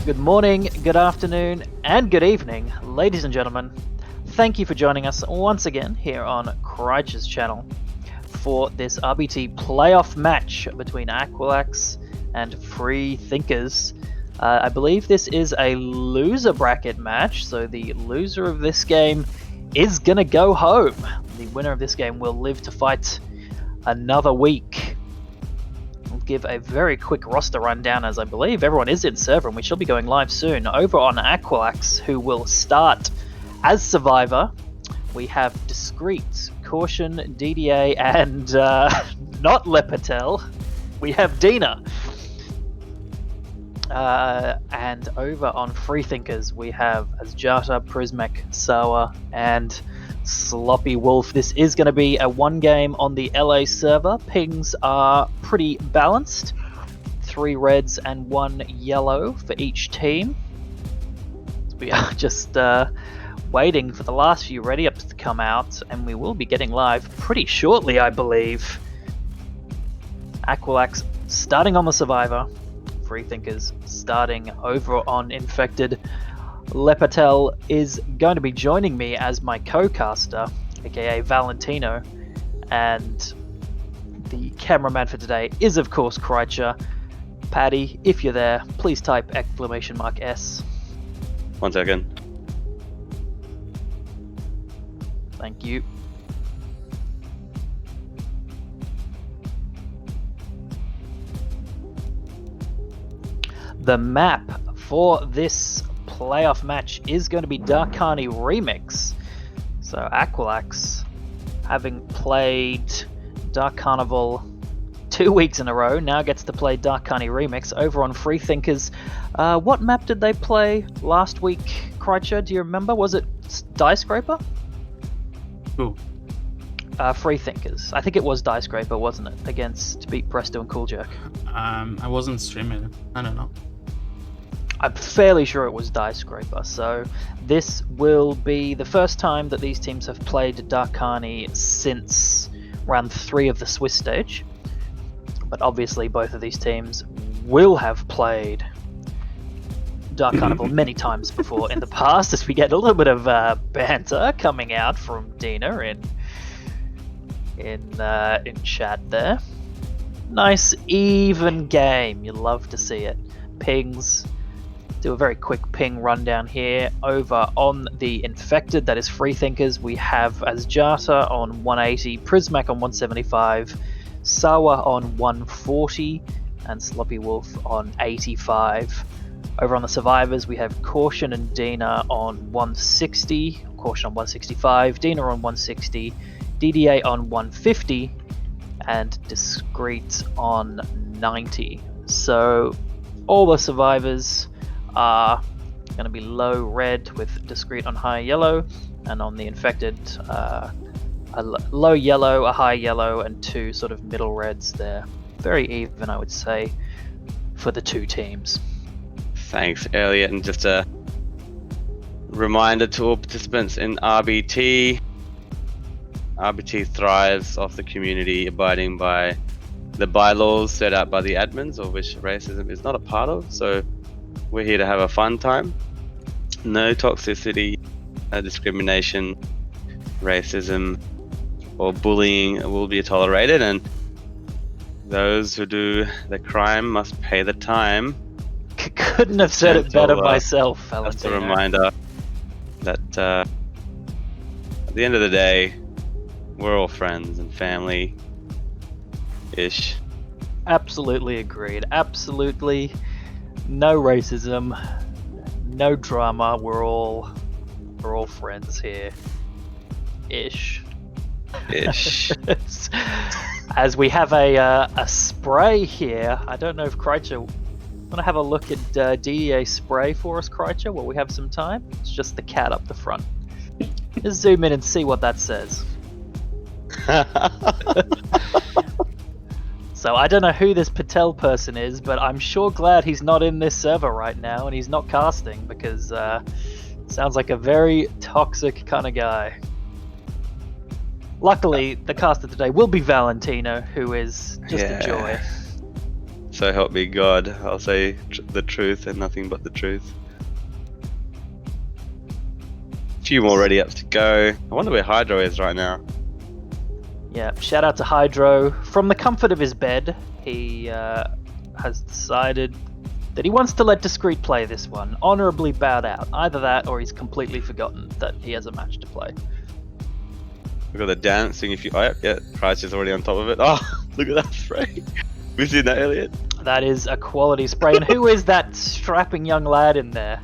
Good morning, good afternoon, and good evening, ladies and gentlemen. Thank you for joining us once again here on Kreitch's channel for this RBT playoff match between Aquilax and Freethinkers. I believe this is a loser bracket match, so the loser of this game is gonna go home. The winner of this game will live to fight another week. We'll give a very quick roster rundown, as I believe everyone is in server and we shall be going live soon. Over on Aquilax, who will start as Survivor, we have Discreet, Caution, DDA, and not LePatel, we have Dina. And over on Freethinkers, we have Asjata, Prismac, Sawa, and Sloppy Wolf. This is going to be a one game on the LA server. Pings are pretty balanced. 3 reds and 1 yellow for each team. We are just waiting for the last few ready-ups to come out, and we will be getting live pretty shortly, I believe. Aquilax starting on the Survivor. Freethinkers starting over on Infected. LePatel is going to be joining me as my co-caster, aka Valentino, and the cameraman for today is of course Kreitch. Paddy, if you're there, please type !S. 1 second. Thank you. The map for this playoff match is going to be Dark Carney Remix. So Aquilax, having played Dark Carnival 2 weeks in a row, now gets to play Dark Carney Remix. Over on Freethinkers, what map did they play last week, Kreitch? Do you remember? Was it Die Scraper? Who? Freethinkers. I think it was Die Scraper, wasn't it? Against Beat Presto and Cool Jerk. I wasn't streaming. I don't know. I'm fairly sure it was Die Scraper, so this will be the first time that these teams have played Dark Carney since round 3 of the Swiss stage. But obviously both of these teams will have played Dark Carnival many times before in the past, as we get a little bit of banter coming out from Dina in chat there. Nice even game, you love to see it. Pings. Do a very quick ping rundown here. Over on the Infected, that is Freethinkers, we have Asjata on 180, Prismac on 175, Sawa on 140, and Sloppy Wolf on 85. Over on the Survivors, we have Caution and Dina on 160, Caution on 165, Dina on 160, DDA on 150, and Discreet on 90. So all the Survivors are going to be low red with Discreet on high yellow, and on the Infected a low yellow, a high yellow, and 2 sort of middle reds there. Very even, I would say, for the 2 teams. Thanks, Elliot. And just a reminder to all participants in RBT. RBT thrives off the community abiding by the bylaws set out by the admins, of which racism is not a part of. So we're here to have a fun time. No toxicity, no discrimination, racism, or bullying will be tolerated, and those who do the crime must pay the time. Couldn't have said it better myself, Valentino. That's a reminder that at the end of the day, we're all friends and family-ish. Absolutely agreed. Absolutely no racism, no drama. We're all friends here. Ish. As we have a spray here. I don't know if Kreitch want to have a look at DDA spray for us, Kreitch, while we have some time. It's just the cat up the front. Just zoom in and see what that says. So I don't know who this Patel person is, but I'm sure glad he's not in this server right now and he's not casting, because sounds like a very toxic kind of guy. Luckily, the caster today will be Valentino, who is just a joy. So help me God, I'll say the truth and nothing but the truth. A few more ready ups to go. I wonder where Hydro is right now. Yeah, shout out to Hydro. From the comfort of his bed, he has decided that he wants to let Discreet play this one. Honorably bowed out. Either that or he's completely forgotten that he has a match to play. Look at the dancing. If you, oh, yeah, Price is already on top of it. Oh, look at that spray. We seen that, Elliot? That is a quality spray. And who is that strapping young lad in there?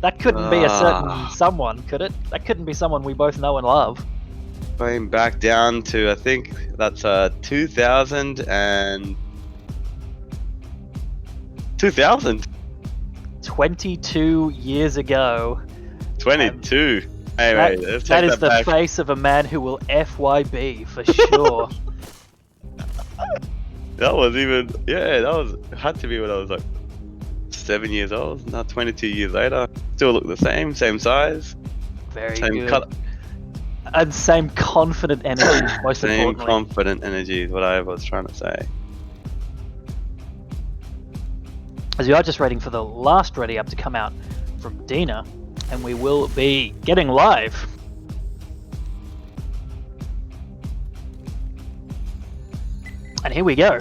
That couldn't be a certain someone, could it? That couldn't be someone we both know and love. Going back down to, I think that's 2000 and 2000. 22 years ago. 22. Hey, wait, let's that take is the back. face of a man who will FYB for sure. That was even, yeah, that was, had to be when I was like 7 years old. Now 22 years later, still look the same size, Very same good. color, And same confident energy, most same importantly. confident energy is what I was trying to say. As we are just waiting for the last ready up to come out from Dina, and we will be getting live. And here we go.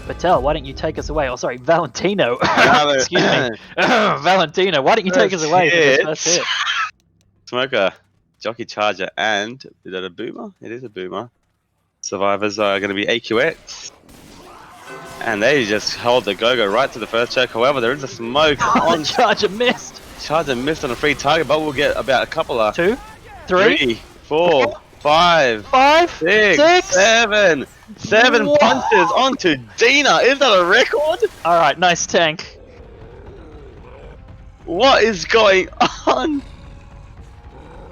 Patel, why don't you take us away? Oh, sorry, Valentino. Excuse me. Valentino, why don't you take us away for this first hit? Smoker, Jockey Charger, and is that a boomer? It is a boomer. Survivors are going to be AQX. And they just hold the go-go right to the first choke. However, there is a smoke on. The Charger missed. Charger missed on a free target, but we'll get about a couple of 2, 3, 4, 5, 5, 6, 6. 7 Whoa. punches onto Dina. Is that a record? All right, nice tank. What is going on?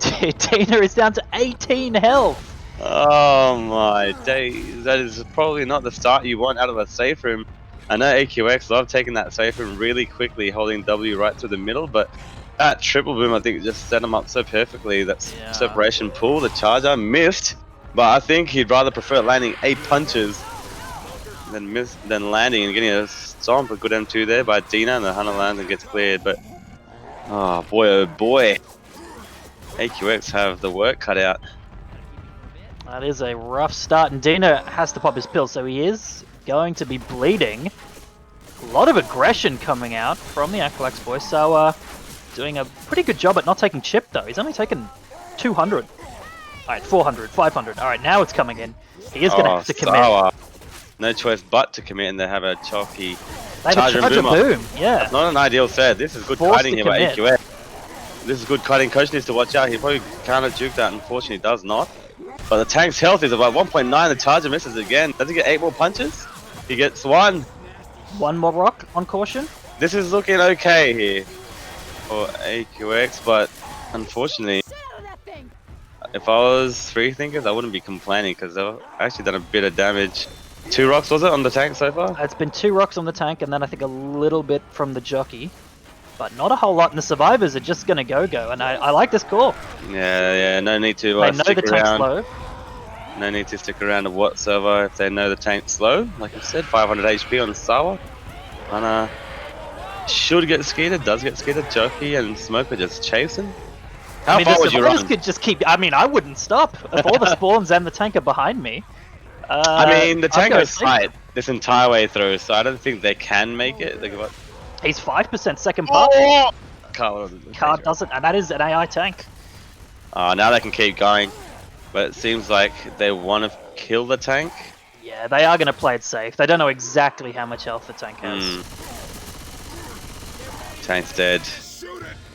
Dina is down to 18 health. Oh my days. That is probably not the start you want out of a safe room. I know AQX love taking that safe room really quickly, holding W right through the middle, but that triple boom I think just set him up so perfectly. That separation pull, the Charger missed, but I think he'd rather prefer landing 8 punches than landing and getting a stomp. A good M2 there by Dina, and the Hunter lands and gets cleared, but oh boy, AQX have the work cut out. That is a rough start, and Dina has to pop his pill, so he is going to be bleeding. A lot of aggression coming out from the Aquilax boy, so doing a pretty good job at not taking chip though. He's only taken 200. Alright, 400, 500. Alright, now it's coming in. He is going to have to commit. No choice but to commit, and they have a chalky They have a Charger boom, yeah. That's not an ideal set. This is good kiting here by AQX. This is good kiting. Coach needs to watch out. He probably can't juke that, unfortunately does not. But the tank's health is about 1.9. The Charger misses again. Does he get 8 more punches? He gets 1. One more rock on caution. This is looking okay here for AQX, but unfortunately, if I was Freethinkers, I wouldn't be complaining because they've actually done a bit of damage. 2 rocks was it on the tank so far? It's been 2 rocks on the tank, and then I think a little bit from the jockey. But not a whole lot, and the survivors are just going to go, and I like this call. Yeah, no need to they know stick the tank's around. low. No need to stick around to whatsoever if they know the tank's slow. Like I said, 500 HP on Sawa. And should get skeeted, does get skeeted. Jockey and Smoker just chasing. How far would you run? Could just keep. I mean, I wouldn't stop. If all the spawns and the tank are behind me. I mean, the tank goes tight this entire way through, so I don't think they can make it. He's 5% second part. Oh! Card doesn't, and that is an AI tank. Now they can keep going, but it seems like they want to kill the tank. Yeah, they are going to play it safe. They don't know exactly how much health the tank has. Tank's dead.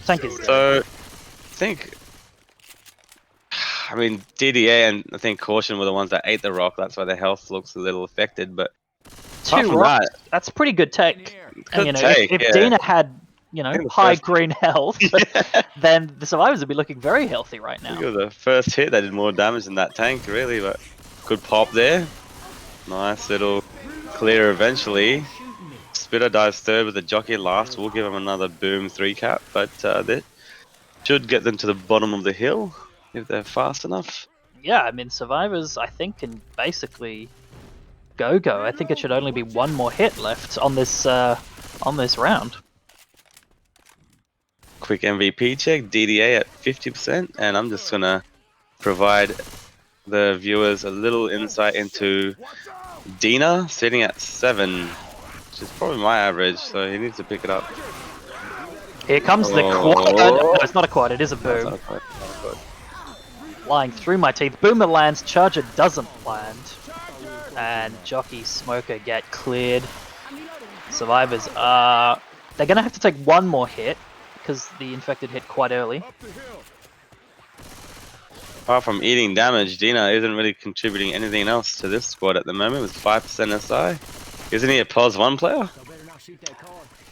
Tank is dead. So, I mean, DDA and I think Caution were the ones that ate the rock. That's why their health looks a little affected. But 2 rocks, that's a pretty good take. And, if Dina had, high green health, then the survivors would be looking very healthy right now. The first hit, they did more damage than that tank, really. But good pop there. Nice little clear eventually. Spitter dives third with the jockey last. We'll give him another boom 3 cap, but that should get them to the bottom of the hill if they're fast enough. Yeah, I mean, survivors, I think, can basically go-go. I think it should only be one more hit left on this round. Quick MVP check, DDA at 50%, and I'm just gonna provide the viewers a little insight into Dina sitting at 7, which is probably my average, so he needs to pick it up. Here comes the quad. No, it's not a quad, it is a boom. Not a quad. Flying through my teeth. Boomer lands, Charger doesn't land. And Jockey, Smoker get cleared. Survivors are... They're going to have to take one more hit, because the Infected hit quite early. Apart from eating damage, Dina isn't really contributing anything else to this squad at the moment with 5% SI. Isn't he a POS 1 player?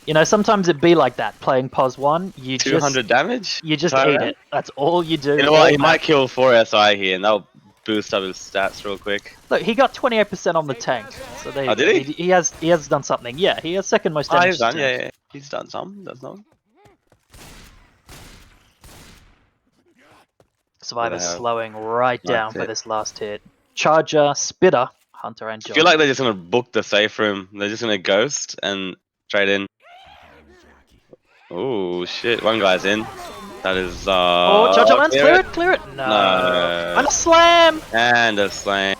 You know, sometimes it be like that, playing POS 1, you 200 damage? You just eat it. That's all you do. You know what, he might kill 4 SI here, and that'll boost up his stats real quick. Look, he got 28% on the tank. So there you go. Did he? He has done something. Yeah, he has second most damage. He's done, yeah. He's done some, that's not. Survivor slowing right down for this last hit. Charger, Spitter, Hunter, and John. I feel like they're just gonna book the safe room. They're just gonna ghost and trade in. Oh shit! One guy's in. That is. Oh, Charger lands. Clear it. No. And a slam. And a slam.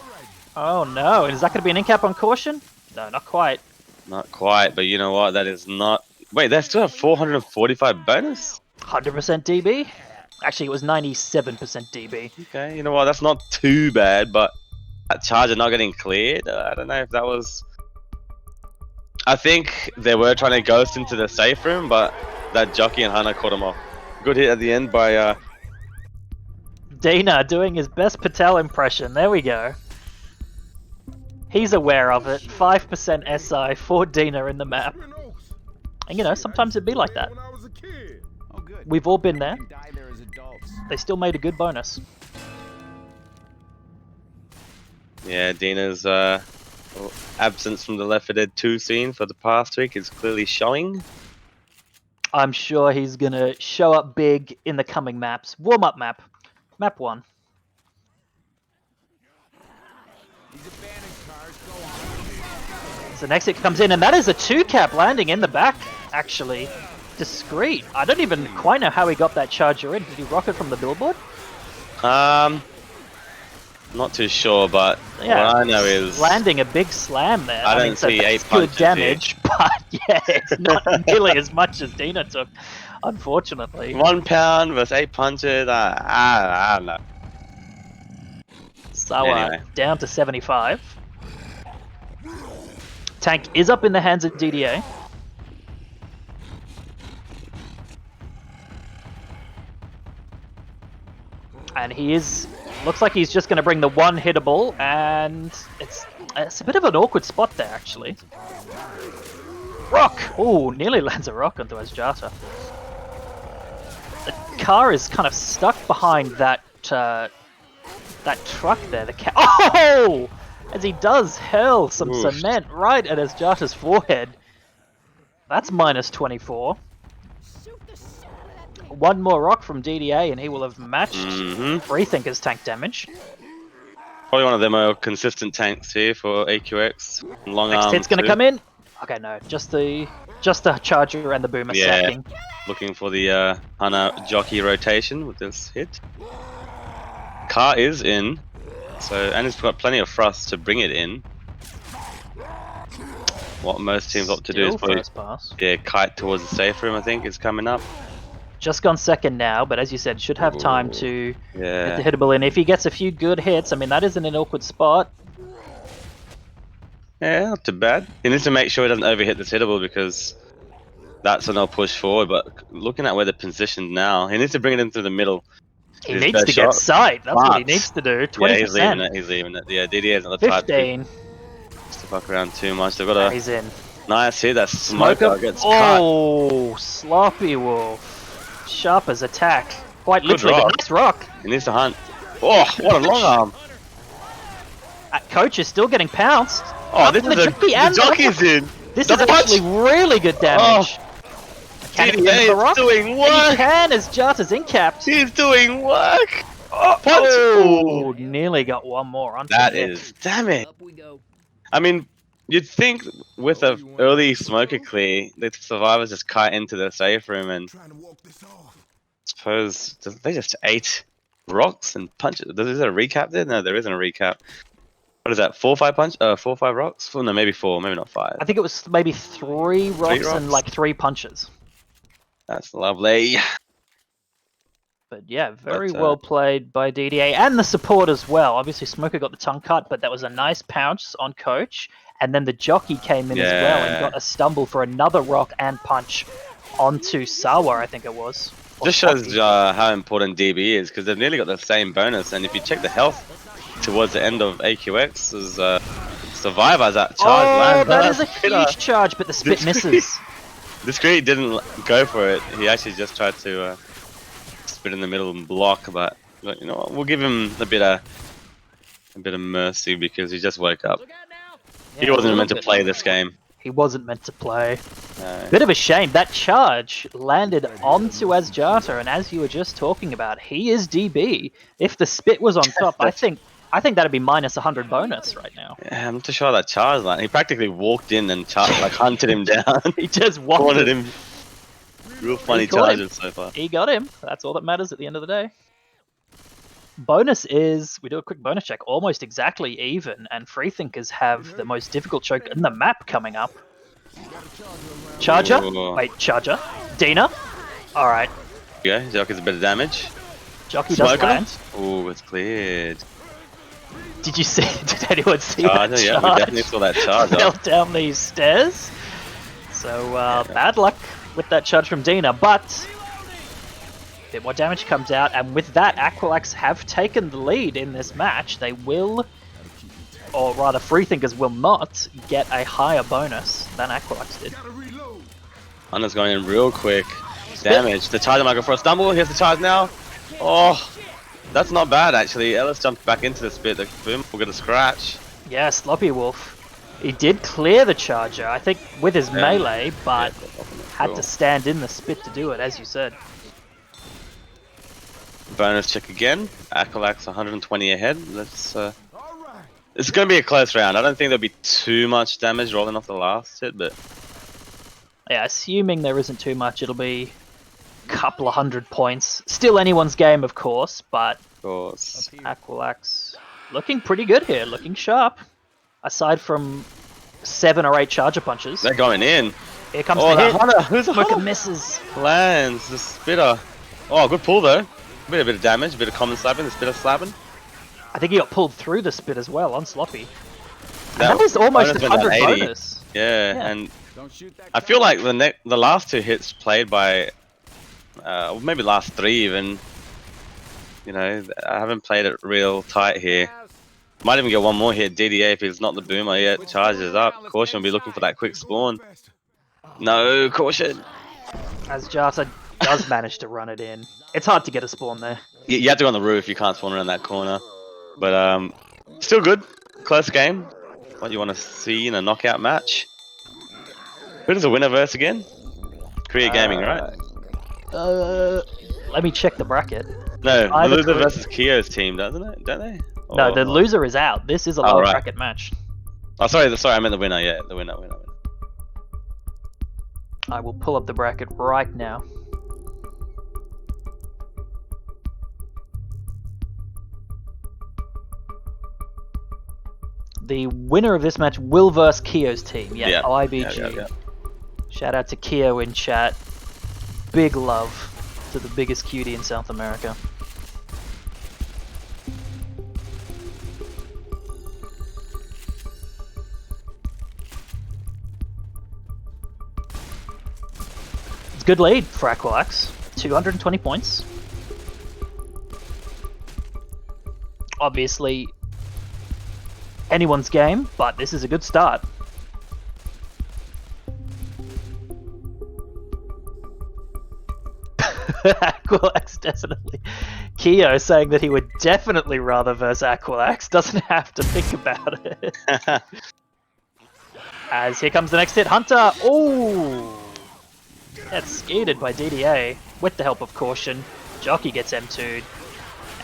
Oh no! Is that gonna be an in-cap on caution? No, not quite. Not quite, but you know what? That is not. Wait, they still have 445 bonus. 100% DB. Actually, it was 97% DB. Okay, you know what? That's not too bad, but that Charger not getting cleared. I don't know if that was. I think they were trying to ghost into the safe room, but that Jockey and Hunter caught him off. Good hit at the end by Dina doing his best Patel impression. There we go. He's aware of it. 5% SI for Dina in the map. And you know, sometimes it'd be like that. We've all been there. They still made a good bonus. Yeah, Dina's absence from the Left 4 Dead 2 scene for the past week is clearly showing. I'm sure he's gonna show up big in the coming maps. Warm-up map. Map 1. So next it comes in, and that is a 2-cap landing in the back, actually. Discreet. I don't even quite know how he got that Charger in. Did he rock it from the billboard? Not too sure, but yeah, what I know is landing a big slam there. I don't see 8 good punches damage, here. but yeah, it's not nearly as much as Dina took, unfortunately. 1 pound versus 8 punches. I don't know. So Anyway. down to 75. Tank is up in the hands of DDA. And he is, looks like he's just going to bring the one hittable, and it's a bit of an awkward spot there, actually. Rock! Oh, nearly lands a rock onto Asjata. The car is kind of stuck behind that truck there. Oh! As he does hurl some cement right at Asjata's forehead. That's minus 24. One more rock from DDA and he will have matched Freethinkers tank damage. Probably one of the more consistent tanks here for AQX. Long Next arm hit's gonna too. come in. Okay, no, just the Charger and the Boomer stacking. Looking for the Hunter Jockey rotation with this hit. Car is in, and it's got plenty of thrust to bring it in. What most teams opt to do is probably kite towards the safe room. I think is coming up. Just gone second now, but as you said, should have time to get the hittable in. If he gets a few good hits, I mean, that isn't an awkward spot. Yeah, not too bad. He needs to make sure he doesn't overhit this hittable because that's when they'll push forward. But looking at where they're positioned now, he needs to bring it into the middle. He needs to get sight. That's what he needs to do. 20%. Yeah, he's leaving it. He's leaving it. Yeah, DDA's not the type 15. Just to fuck around too much. They've got He's in. Nice hit. That Smoker gets cut. Oh, Sloppy Wolf. Sharp as attack. Quite literally, but nice rock. He needs to hunt. Oh, what a long arm. Coach is still getting pounced. Oh, this is the jockey's in. This is actually really good damage. DDA is doing work. He can as Jata's incapped. He's doing work. Oh, nearly got one more on. That is, damn it. I mean, you'd think with a early smoker clear, the survivors just kite into the safe room and suppose they just ate rocks and punches. Is there a recap there? No, there isn't a recap. What is that? 4 or 5 4 or 5 rocks? Well, no, maybe 4, maybe not 5. I think it was maybe 3 rocks and rocks? like 3 punches. That's lovely. But yeah, very well played by DDA and the support as well. Obviously, Smoker got the tongue cut, but that was a nice pounce on Coach. And then the jockey came in as well and got a stumble for another rock and punch onto Sawa, I think it was. Just shows how important DB is, because they've nearly got the same bonus. And if you check the health towards the end of AQX's survivors, that charge lands. That is a huge charge, but the spit misses. This Discreet didn't go for it. He actually just tried to spit in the middle and block, but you know what? We'll give him a bit of mercy because he just woke up. He wasn't meant to play this game. He wasn't meant to play. No. Bit of a shame. That charge landed onto Asjata, and as you were just talking about, he is DB. If the spit was on top, I think that'd be minus 100 bonus right now. Yeah, I'm not too sure that charge landed. He practically walked in and hunted him down. He just wanted him. Real funny charges so far. He got him. That's all that matters at the end of the day. Bonus is, we do a quick bonus check, almost exactly even, and Freethinkers have the most difficult choke in the map coming up. Charger? Ooh. Wait, Charger? Dina? Alright. Yeah, Jockey's a bit of damage. Jockey does land. Ooh, it's cleared. Did you see, did anyone see Charger, that charge? Yeah, we definitely saw that charge. Fell down these stairs. So, bad luck with that charge from Dina, but a bit more damage comes out, and with that, Aquilax have taken the lead in this match. They will, or rather Freethinkers will not, get a higher bonus than Aquilax did. Hunter's going in real quick. Damage. The charger might go for a stumble. Here's the charge now. Oh, that's not bad actually. Ellis jumped back into the spit. The boom will get a scratch. Yeah, Sloppy Wolf. He did clear the charger, I think, with his melee, but had to stand in the spit to do it, as you said. Bonus check again. Aquilax 120 ahead. Let's. It's going to be a close round. I don't think there'll be too much damage rolling off the last hit, but yeah, assuming there isn't too much, it'll be a couple of 100 points. Still anyone's game, of course, but Aquilax looking pretty good here, looking sharp. Aside from 7 or 8 charger punches. They're going in. Here comes the hit. Hunter. Who's the Smoker misses. Lands the spitter. Oh, good pull though. A bit of damage, a bit of common slapping, the spitter slapping. I think he got pulled through the spit as well on Sloppy. That was almost 100 bonus. Yeah, and I feel like the last 2 hits played by, maybe last 3 even. You know, I haven't played it real tight here. Might even get one more hit. DDA if he's not the boomer yet. Charges up. Caution will be looking for that quick spawn. No, caution. Asjata does manage to run it in. It's hard to get a spawn there. You have to go on the roof. You can't spawn around that corner. But still good. Close game. What you want to see in a knockout match. Who does the winner verse again? Korea Gaming, right? Let me check the bracket. No, the loser versus Kyo's team, doesn't it? Don't they? No, the loser is out. This is a lower bracket match. Oh, sorry, I meant the winner. Yeah, the winner. I will pull up the bracket right now. The winner of this match will verse Kyo's team. Yeah, IBG. Yeah. Shout out to Kyo in chat. Big love to the biggest cutie in South America. Good lead for Aquilax, 220 points. Obviously, anyone's game, but this is a good start. Aquilax definitely. Kyo saying that he would definitely rather verse Aquilax, doesn't have to think about it. As here comes the next hit, Hunter. Ooh! That's skated by DDA with the help of Caution. Jockey gets M2'd.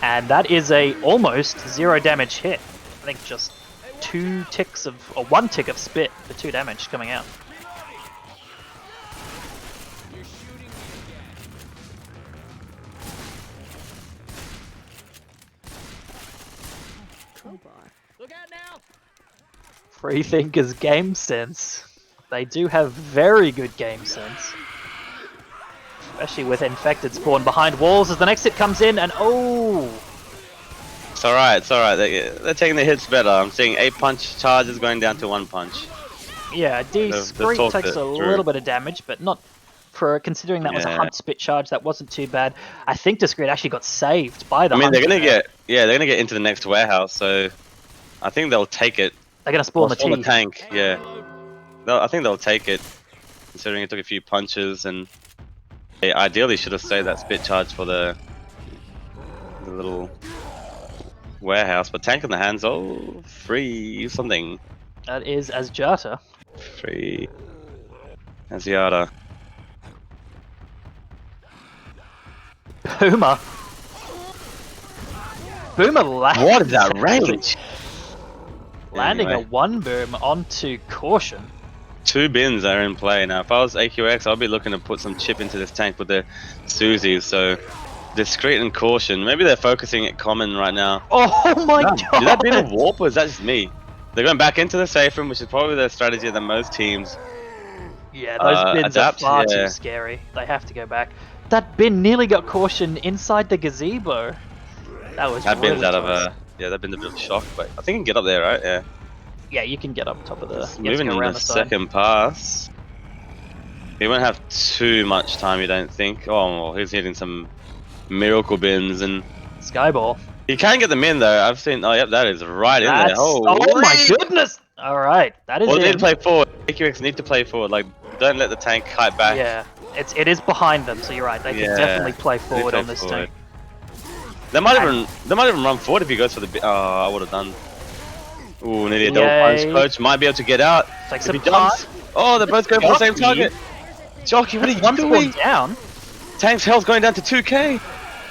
And that is a almost 0 damage hit. I think just 2 ticks of, or 1 tick of spit for 2 damage coming out. Look out now! Freethinkers game sense. They do have very good game sense. Especially with infected spawn behind walls as the next hit comes in and oh! It's alright, it's alright. They're taking the hits better. I'm seeing 8 punch charges going down to 1 punch. Yeah, Discreet talked takes it a through. little bit of damage, but not for considering that was a Yeah. hunt spit charge. That wasn't too bad. I think Discreet actually got saved by the. I mean, they're hunter gonna there. they're gonna get into the next warehouse, so I think they'll take it. They're gonna spawn They'll the T. tank, yeah. I think they'll take it, considering it took a few punches, and they ideally should have saved that spit charge for the little warehouse. But tank in the hands, oh, free something, That is Asjata. free Asiata. Boomer. Boomer landing. What is that range? Landing Anyway. a 1 boom onto Caution. 2 bins are in play now. If I was AQX, I'd be looking to put some chip into this tank with the Susies. So discreet and caution. Maybe they're focusing at common right now. Oh my god! Did that bin a warp or is that just me? They're going back into the safe room, which is probably their strategy that most teams. Yeah, those bins adapt, are far yeah. too scary. They have to go back. That bin nearly got Caution inside the gazebo. That was That really bin's out of close. yeah, that bin's a bit of a shock, but I think you can get up there, right? Yeah. Yeah, you can get up top of the. It's You have to moving go in around the the side. second pass. He won't have too much time, you don't think? Oh, well, he's hitting some miracle bins, and Skyball. he can get them in though. I've seen. Oh, yep, that is right in there. That's, oh my goodness! All right, that is Well, they need in. to play forward. AQX need to play forward. Like, don't let the tank kite back. Yeah, it is behind them, so you're right. They can Yeah, definitely play they forward play on this forward. tank. They might even run forward if he goes for the. Oh, I would have done. Ooh, nearly a double punch. Yay. Coach might be able to get out. Takes If a he jumps. Oh, they're both going for the same Jockey. target. Jockey, what are you One doing? spawn down. Tank's health going down to 2k.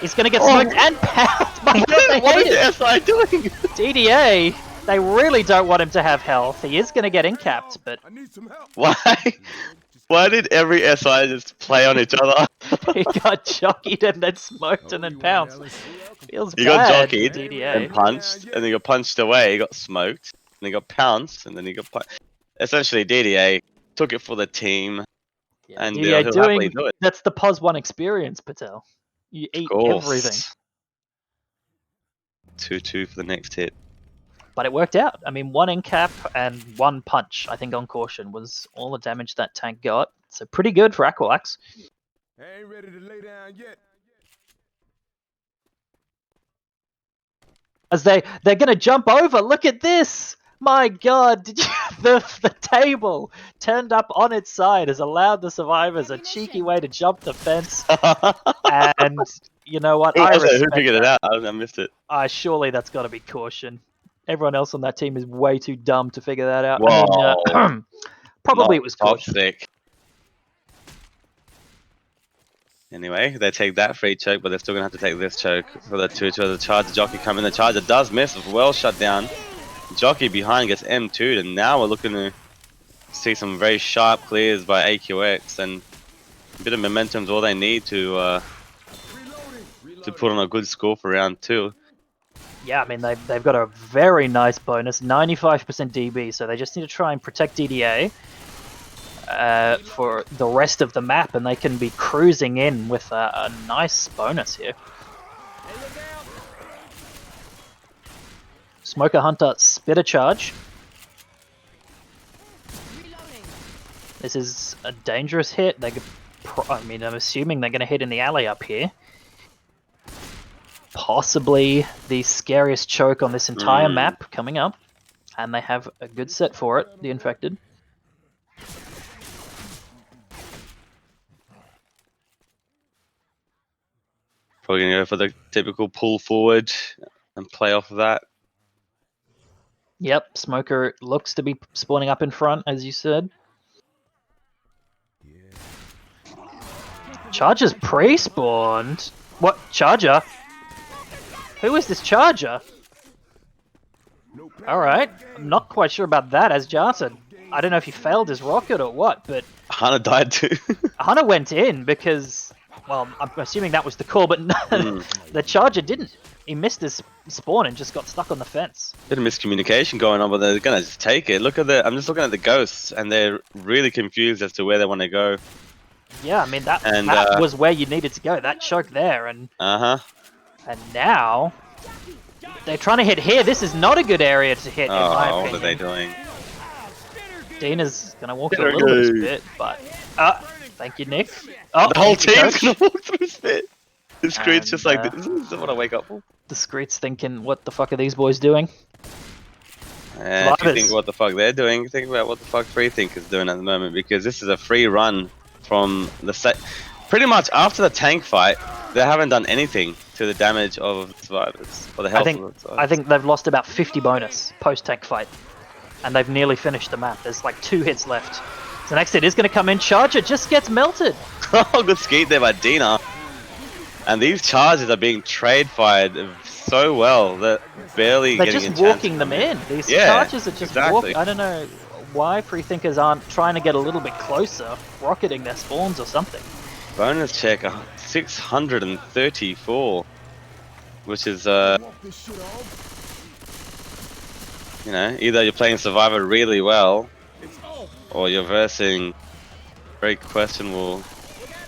He's gonna get Oh. smoked and pounced by the What is haters. the SI doing? DDA. They really don't want him to have health. He is gonna get incapped, but I need some help. Why? Why did every SI just play on each other? he got jockeyed and then smoked and then pounced. Feels He got bad, jockeyed DDA. and punched, and then he got punched away. He got smoked, and he got pounced, and then he got punched. Essentially, DDA took it for the team, Yeah, and DDA he'll happily doing do it. that's the POS 1 experience, Patel. You eat Of course. everything. 2-2 for the next hit. But it worked out. I mean, 1 incap and 1 punch, I think, on Caution was all the damage that tank got. So pretty good for Aquilax. I ain't ready to lay down yet. As they're gonna jump over. Look at this! My god, did you the table turned up on its side has allowed the survivors a cheeky way to jump the fence. And you know what? I Who respect figured it that. out? I missed it. Surely that's got to be Caution. Everyone else on that team is way too dumb to figure that out. Whoa. I mean, probably it was Caution. Toxic. Anyway, they take that free choke, but they're still gonna have to take this choke for the 2-2 of the charger. Jockey coming. The charger does miss. Well shut down. Jockey behind gets M2'd, and now we're looking to see some very sharp clears by AQX, and a bit of momentum is all they need to put on a good score for round 2. Yeah, I mean, they've got a very nice bonus, 95% DB, so they just need to try and protect DDA for the rest of the map, and they can be cruising in with a nice bonus here. Smoker Hunter Spitter Charge. This is a dangerous hit. I mean, I'm assuming they're going to hit in the alley up here. Possibly the scariest choke on this entire map coming up. And they have a good set for it, the Infected. Probably gonna go for the typical pull forward and play off of that. Yep, Smoker looks to be spawning up in front, as you said. Charger's pre-spawned? What? Charger? Who is this Charger? Alright, I'm not quite sure about that, as Jar said. I don't know if he failed his rocket or what, but Hana died too. Hunter went in because, well, I'm assuming that was the call, but the Charger didn't. He missed his spawn and just got stuck on the fence. Bit of miscommunication going on, but they're gonna just take it. Look at I'm just looking at the ghosts, and they're really confused as to where they want to go. Yeah, I mean that was where you needed to go. That choke there, and now they're trying to hit here. This is not a good area to hit. In my opinion. What are they doing? Dina's gonna walk through a little bit of spit, but thank you, Nick. The whole team's gonna walk through spit. The Screed's just like, this is what I wake up for. The Screed's thinking, what the fuck are these boys doing? And if you think what the fuck they're doing, think about what the fuck Freethinkers doing at the moment, because this is a free run from the set. Pretty much after the tank fight, they haven't done anything to the damage of the survivors or the health of the survivors. I think they've lost about 50 bonus post tank fight, and they've nearly finished the map. There's like 2 hits left. So next hit is going to come in. Charger just gets melted. Oh, good skeet there by Dina. And these charges are being trade fired so well that barely They're getting just walking them in. These charges are just walking. I don't know why Freethinkers aren't trying to get a little bit closer, rocketing their spawns or something. Bonus check 634, which is you know, either you're playing Survivor really well, or you're versing very questionable.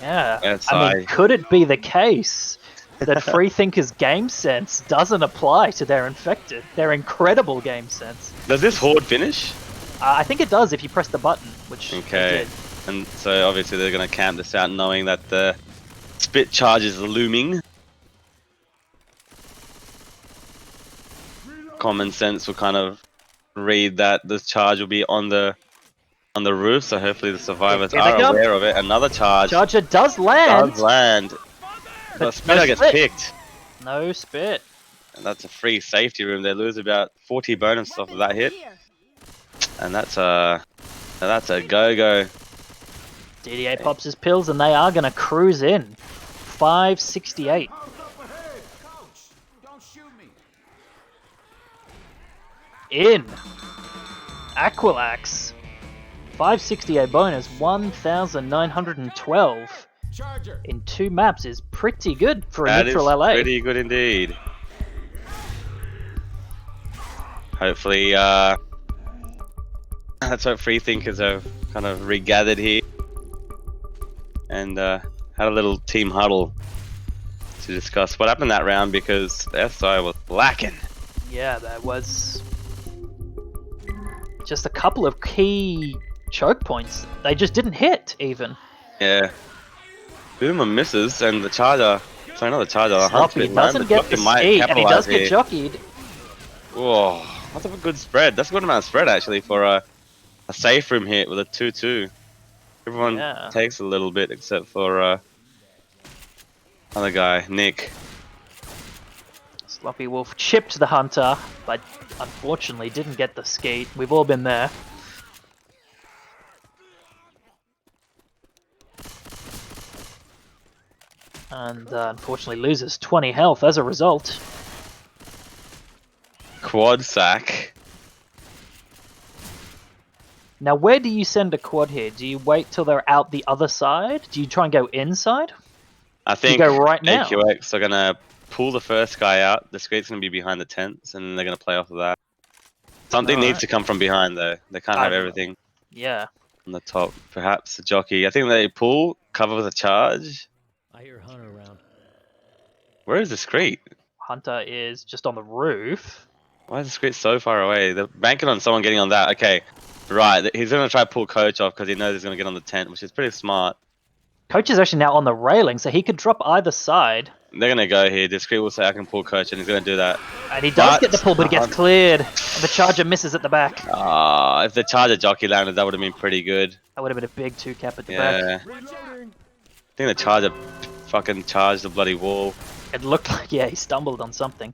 Yeah, I mean, could it be the case that Freethinkers' game sense doesn't apply to their infected? Their incredible game sense. Does this horde finish? I think it does if you press the button, which it did. And so obviously they're going to camp this out knowing that the spit charge is looming. Common sense will kind of read that this charge will be on the roof, so hopefully the survivors are aware of it. Another charge. Charger does land. The spitter gets picked. No spit. And that's a free safety room. They lose about 40 bonus off of that hit. And that's a go-go. DDA pops his pills and they are going to cruise in. 568. In. Aquilax. 568 bonus, 1,912 in 2 maps is pretty good for a neutral LA. That is pretty good indeed. Hopefully, let's hope Freethinkers have kind of regathered here and had a little team huddle to discuss what happened that round, because the SI was lacking. Yeah, there was just a couple of key choke points. They just didn't hit even. Yeah. Boomer misses and the Charger, sorry, not the Charger, the Sloppy doesn't get the speed and he does get jockeyed. Whoa, that's a good spread. That's a good amount of spread actually for a safe room hit with a 2-2. Everyone takes a little bit except for other guy, Nick. Sloppy Wolf chipped the Hunter, but unfortunately didn't get the skeet. We've all been there. And unfortunately loses 20 health as a result. Quad sack. Now where do you send a quad here? Do you wait till they're out the other side? Do you try and go inside? I think you go right now. AQX are going to pull the first guy out. The Screed's going to be behind the tents and they're going to play off of that. Something needs to come from behind though. They can't have everything. Yeah. On the top. Perhaps a jockey. I think they pull, cover with a charge. I hear Hunter around. Where is the Screed? Hunter is just on the roof. Why is the Screed so far away? They're banking on someone getting on that. Okay, right. He's going to try to pull Coach off because he knows he's going to get on the tent, which is pretty smart. Coach is actually now on the railing, so he could drop either side. They're going to go here. The Screed will say, I can pull Coach, and he's going to do that. And he does get the pull, but he gets cleared. And the Charger misses at the back. If the Charger jockey landed, that would have been pretty good. That would have been a big 2-cap at the back. I think the Charger fucking charged the bloody wall. It looked like, he stumbled on something.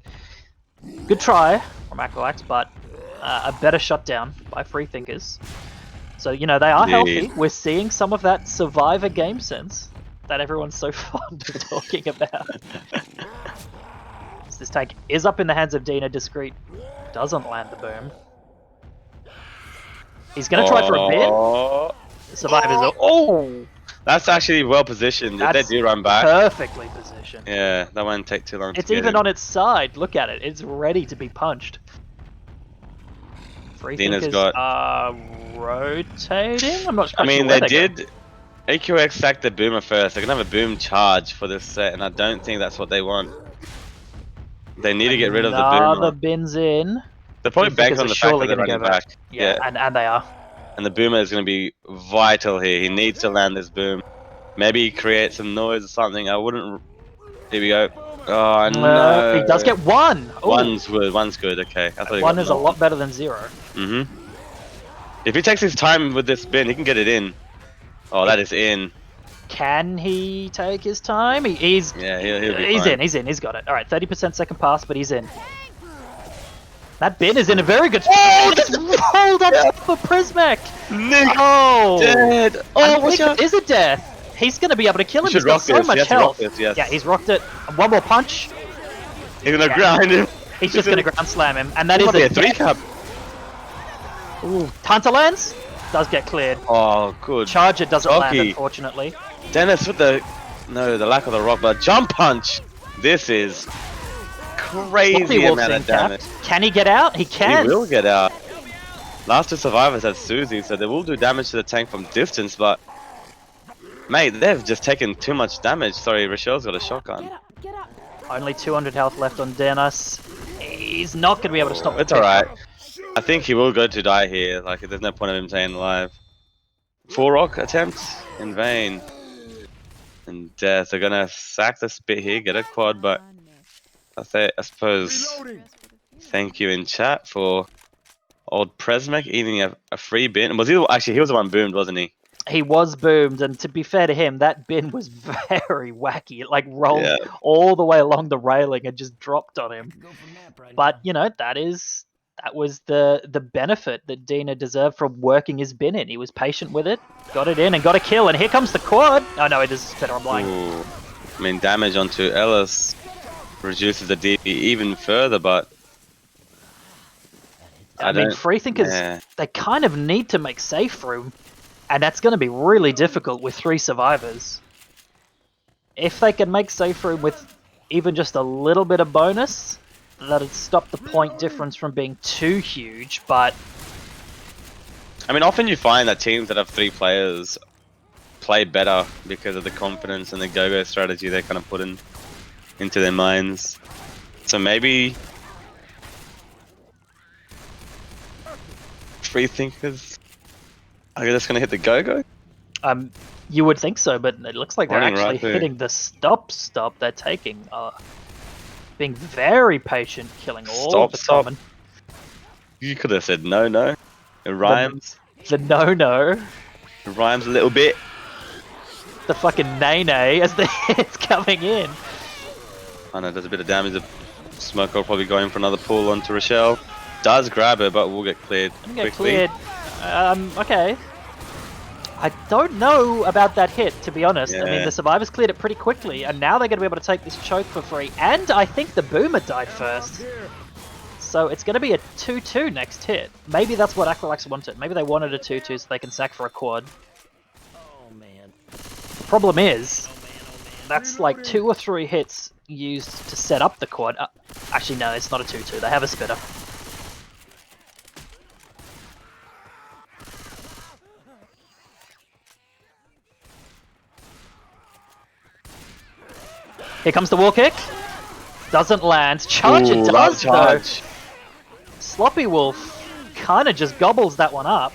Good try from Aquilax, but a better shutdown by Freethinkers. So, you know, they are healthy. We're seeing some of that Survivor game sense that everyone's so fond of talking about. This tank is up in the hands of Dina Discreet. Doesn't land the boom. He's gonna try for a bit. Survivors are. Oh! That's actually well positioned. If they That's do run back, perfectly positioned. yeah, that won't take too long. It's to get even him. on its side. Look at it. It's ready to be punched. Dina's Freethinkers got- are rotating? I'm not I quite mean, sure where they they're going. did. AQX sacked the boomer first. They're gonna have a boom charge for this set, and I don't think that's what they want. They need to get rid of the Another boomer. bin's in. They're probably Freethinkers banking on are the fact that surely they're gonna running go back. back. Yeah, and they are. And the boomer is going to be vital here. He needs to land this boom. Maybe create some noise or something. I wouldn't. Here we go. Oh no! He does get one. Ooh. One's good. One's good. Okay. I thought he One got is a none. lot better than 0. If he takes his time with this bin, he can get it in. Oh, that is in. Can he take his time? He's Yeah, he'll be he's fine. in. He's in. He's got it. All right, 30% second pass, but he's in. That bin is in a very good spot. Oh, just rolled on top of Prismac. Nick Oh, dead. Oh, watch Nick out. is a death. He's going to be able to kill him. He He's should got rock so this. He much has to rock health. this, yes. Yeah, he's rocked it. One more punch. He's gonna grind him. He's just going to ground slam him, and that is Probably a a 3 death. cap. Ooh, Tanta lands. Does get cleared. Oh, good. Charger doesn't land, Doggy. unfortunately. Dennis with the lack of the rock, but jump punch. This is crazy Sloppy Wolf's amount in of damage. cap. Can he get out? He can. He will get out. Last 2 survivors had Susie, so they will do damage to the tank from distance, but mate, they've just taken too much damage. Sorry, Rochelle's got a shotgun. Only 200 health left on Dennis. He's not going to be able to stop the It's pick. alright. I think he will go to die here. Like, there's no point of him staying alive. 4 rock attempts in vain. And death. They're gonna sack the spit here, get a quad, but I suppose Reloading. thank you in chat for old Presmac eating a free bin. Was he actually? He was the one boomed, wasn't he? He was boomed, and to be fair to him, that bin was very wacky. It like rolled Yeah. all the way along the railing and just dropped on him. Go for nap right But now. you know, that was the benefit that Dina deserved from working his bin in. He was patient with it, got it in, and got a kill. And here comes the quad. Oh no, it is better. I'm lying. Ooh. I mean, damage onto Ellis reduces the DP even further, but I mean, don't- Freethinkers, yeah. they kind of need to make safe room, and that's going to be really difficult with 3 survivors. If they can make safe room with even just a little bit of bonus, that'd stop the point difference from being too huge, but I mean, often you find that teams that have 3 players play better because of the confidence and the go-go strategy they kind of put into their minds. So maybe Freethinkers are just gonna hit the go-go. you would think so, but it looks like they're Running actually right there. hitting the stop they're taking. Being very patient, killing all the Stop. common. You could have said no. It rhymes. The no-no. It rhymes a little bit. The fucking nay-nay as the hit's coming in. I know there's a bit of damage. The smoke will probably go in for another pull onto Rochelle. Does grab her, but will get cleared I'm gonna get quickly. cleared. Okay. I don't know about that hit, to be honest. I mean, Yeah. the survivors cleared it pretty quickly, and now they're going to be able to take this choke for free. And I think the boomer died first. So it's going to be a 2-2 next hit. Maybe that's what Aquilax wanted. Maybe they wanted a 2-2 so they can sack for a quad. Oh man. The problem is, that's like 2 or 3 hits used to set up the quad. Actually, no, it's not a 2-2. They have a spitter. Here comes the wall kick. Doesn't land. Charge it Ooh, does, love though. charge. Sloppy Wolf kind of just gobbles that one up.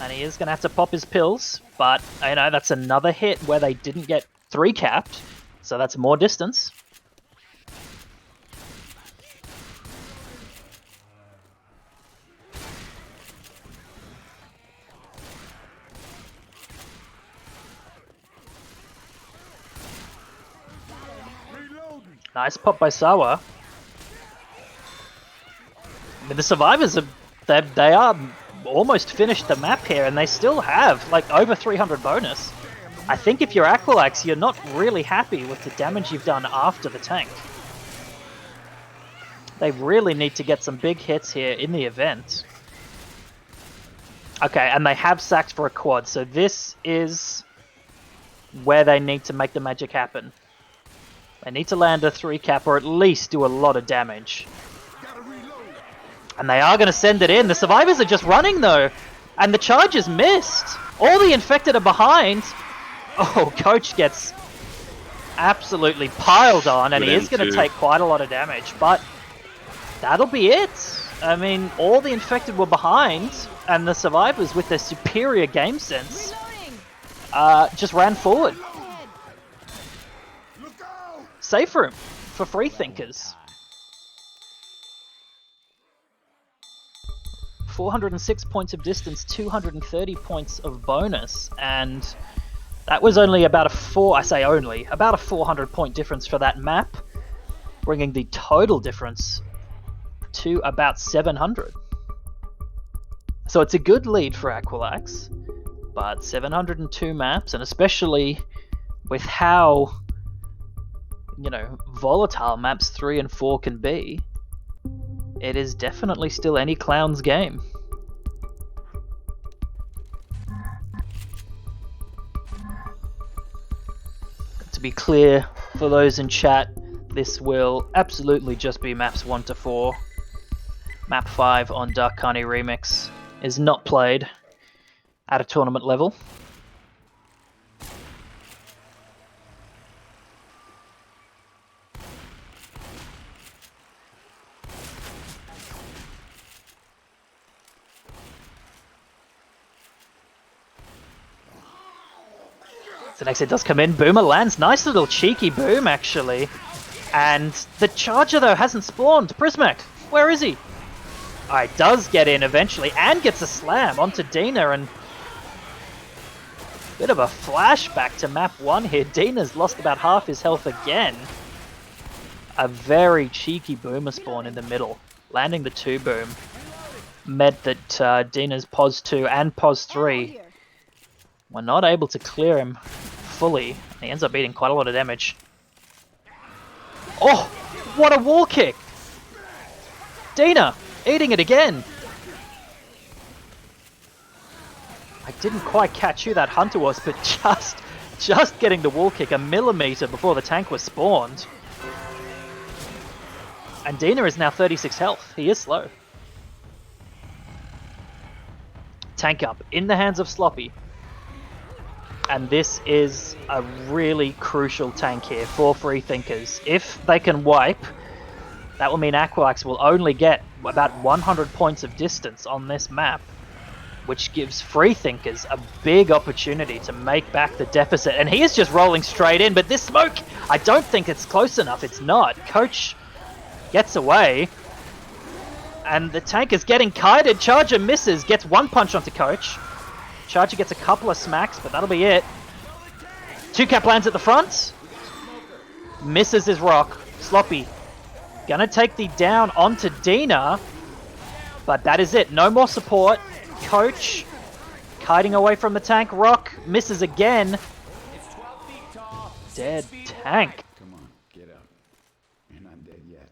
And he is going to have to pop his pills. But, you know, that's another hit where they didn't get 3 capped. So that's more distance. Reloading. Nice pop by Sawa. I mean, the survivors they are almost finished the map here, and they still have like over 300 bonus. I think if you're Aquilax, you're not really happy with the damage you've done after the tank. They really need to get some big hits here in the event. Okay, and they have sacked for a quad, so this is where they need to make the magic happen. They need to land a 3-cap or at least do a lot of damage. And they are going to send it in. The survivors are just running though. And the charge is missed. All the infected are behind. Oh, Coach gets absolutely piled on, and he is going to take quite a lot of damage. But that'll be it. I mean, all the infected were behind, and the survivors, with their superior game sense, just ran forward. Safe room for Freethinkers. 406 points of distance, 230 points of bonus, and that was only about about a 400 point difference for that map, bringing the total difference to about 700. So it's a good lead for Aquilax, but 702 maps, and especially with how, you know, volatile maps 3 and 4 can be, it is definitely still any clown's game. To be clear, for those in chat, this will absolutely just be maps 1 to 4. Map 5 on Dark Carney Remix is not played at a tournament level. The next hit does come in. Boomer lands. Nice little cheeky boom, actually. And the Charger, though, hasn't spawned. Prismac, where is he? Alright, does get in eventually, and gets a slam onto Dina, and bit of a flashback to map 1 here. Dina's lost about half his health again. A very cheeky Boomer spawn in the middle. Landing the 2 boom meant that Dina's POS 2 and POS 3 were not able to clear him fully. He ends up eating quite a lot of damage. Oh, what a wall kick! Dina, eating it again! I didn't quite catch who that hunter was, but just getting the wall kick a millimeter before the tank was spawned. And Dina is now 36 health. He is slow. Tank up in the hands of Sloppy. And this is a really crucial tank here for Freethinkers. If they can wipe, that will mean Aquilax will only get about 100 points of distance on this map, which gives Freethinkers a big opportunity to make back the deficit. And he is just rolling straight in, but this smoke, I don't think it's close enough. It's not. Coach gets away, and the tank is getting kited. Charger misses, gets 1 punch onto Coach. Charger gets a couple of smacks, but that'll be it. 2-cap lands at the front. Misses his rock. Sloppy gonna take the down onto Dina, but that is it. No more support. Coach kiting away from the tank. Rock misses again. Dead tank. Come on, get up. You're not dead yet.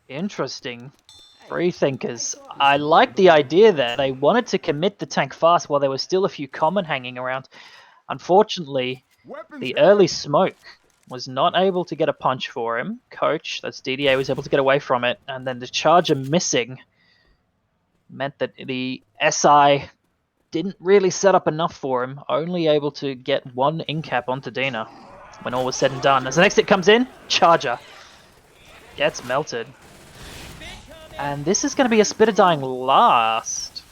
Interesting. Freethinkers. I like the idea there. They wanted to commit the tank fast while there was still a few common hanging around. Unfortunately, the early smoke was not able to get a punch for him. Coach, that's DDA, was able to get away from it. And then the Charger missing meant that the SI didn't really set up enough for him. Only able to get 1 in-cap onto Dina when all was said and done. As the next hit comes in, Charger gets melted. And this is going to be a Spitter dying last.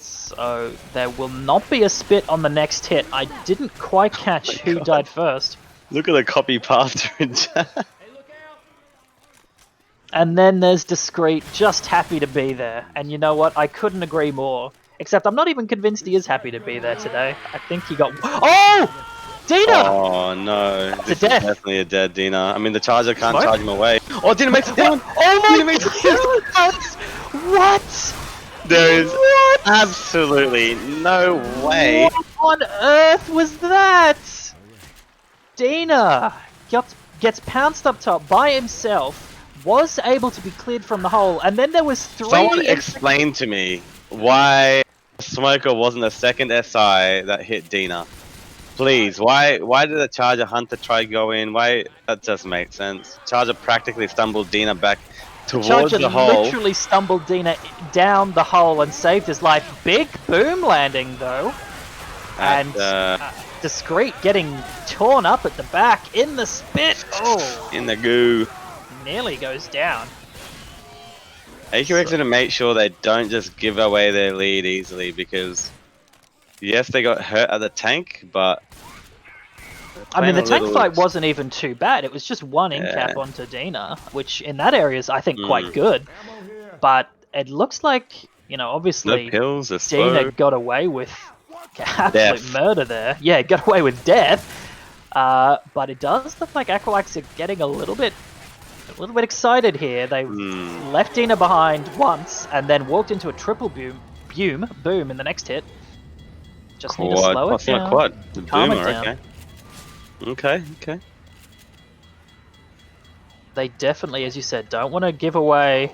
So there will not be a spit on the next hit. I didn't quite catch who died first. Look at the copy path in chat. And then there's Discreet, just happy to be there. And you know what? I couldn't agree more. Except I'm not even convinced he is happy to be there today. I think he got... Oh! Dina! Oh no, this is definitely a dead Dina. I mean, the Charger can't charge him away. Oh, Dina makes it down! Oh my god! What? There is absolutely no way. What on earth was that? Dina gets pounced up top by himself, was able to be cleared from the hole, and then there was 3... Someone explain to me why Smoker wasn't a second SI that hit Dina. Please, why did the Charger Hunter try to go in? Why? That doesn't make sense. Charger practically stumbled Dina back towards Charger the hole. literally stumbled Dina down the hole and saved his life. Big boom landing though. And Discreet getting torn up at the back in the spit. Oh, In the goo. nearly goes down. Aquilax going to make sure they don't just give away their lead easily because, yes, they got hurt at the tank, but... I mean, the tank little- fight wasn't even too bad. It was just one in-cap onto Dina, which in that area is, I think, quite good. But it looks like, you know, obviously No pills, they're Dina slow. got away with absolute Death. murder there. Yeah, got away with death. But it does look like Aquilax are getting a little bit excited here. They left Dina behind once and then walked into a triple boom in the next hit. Just need to slow it down. Quad. The Calm it boomer, down. okay. Okay. They definitely, as you said, don't want to give away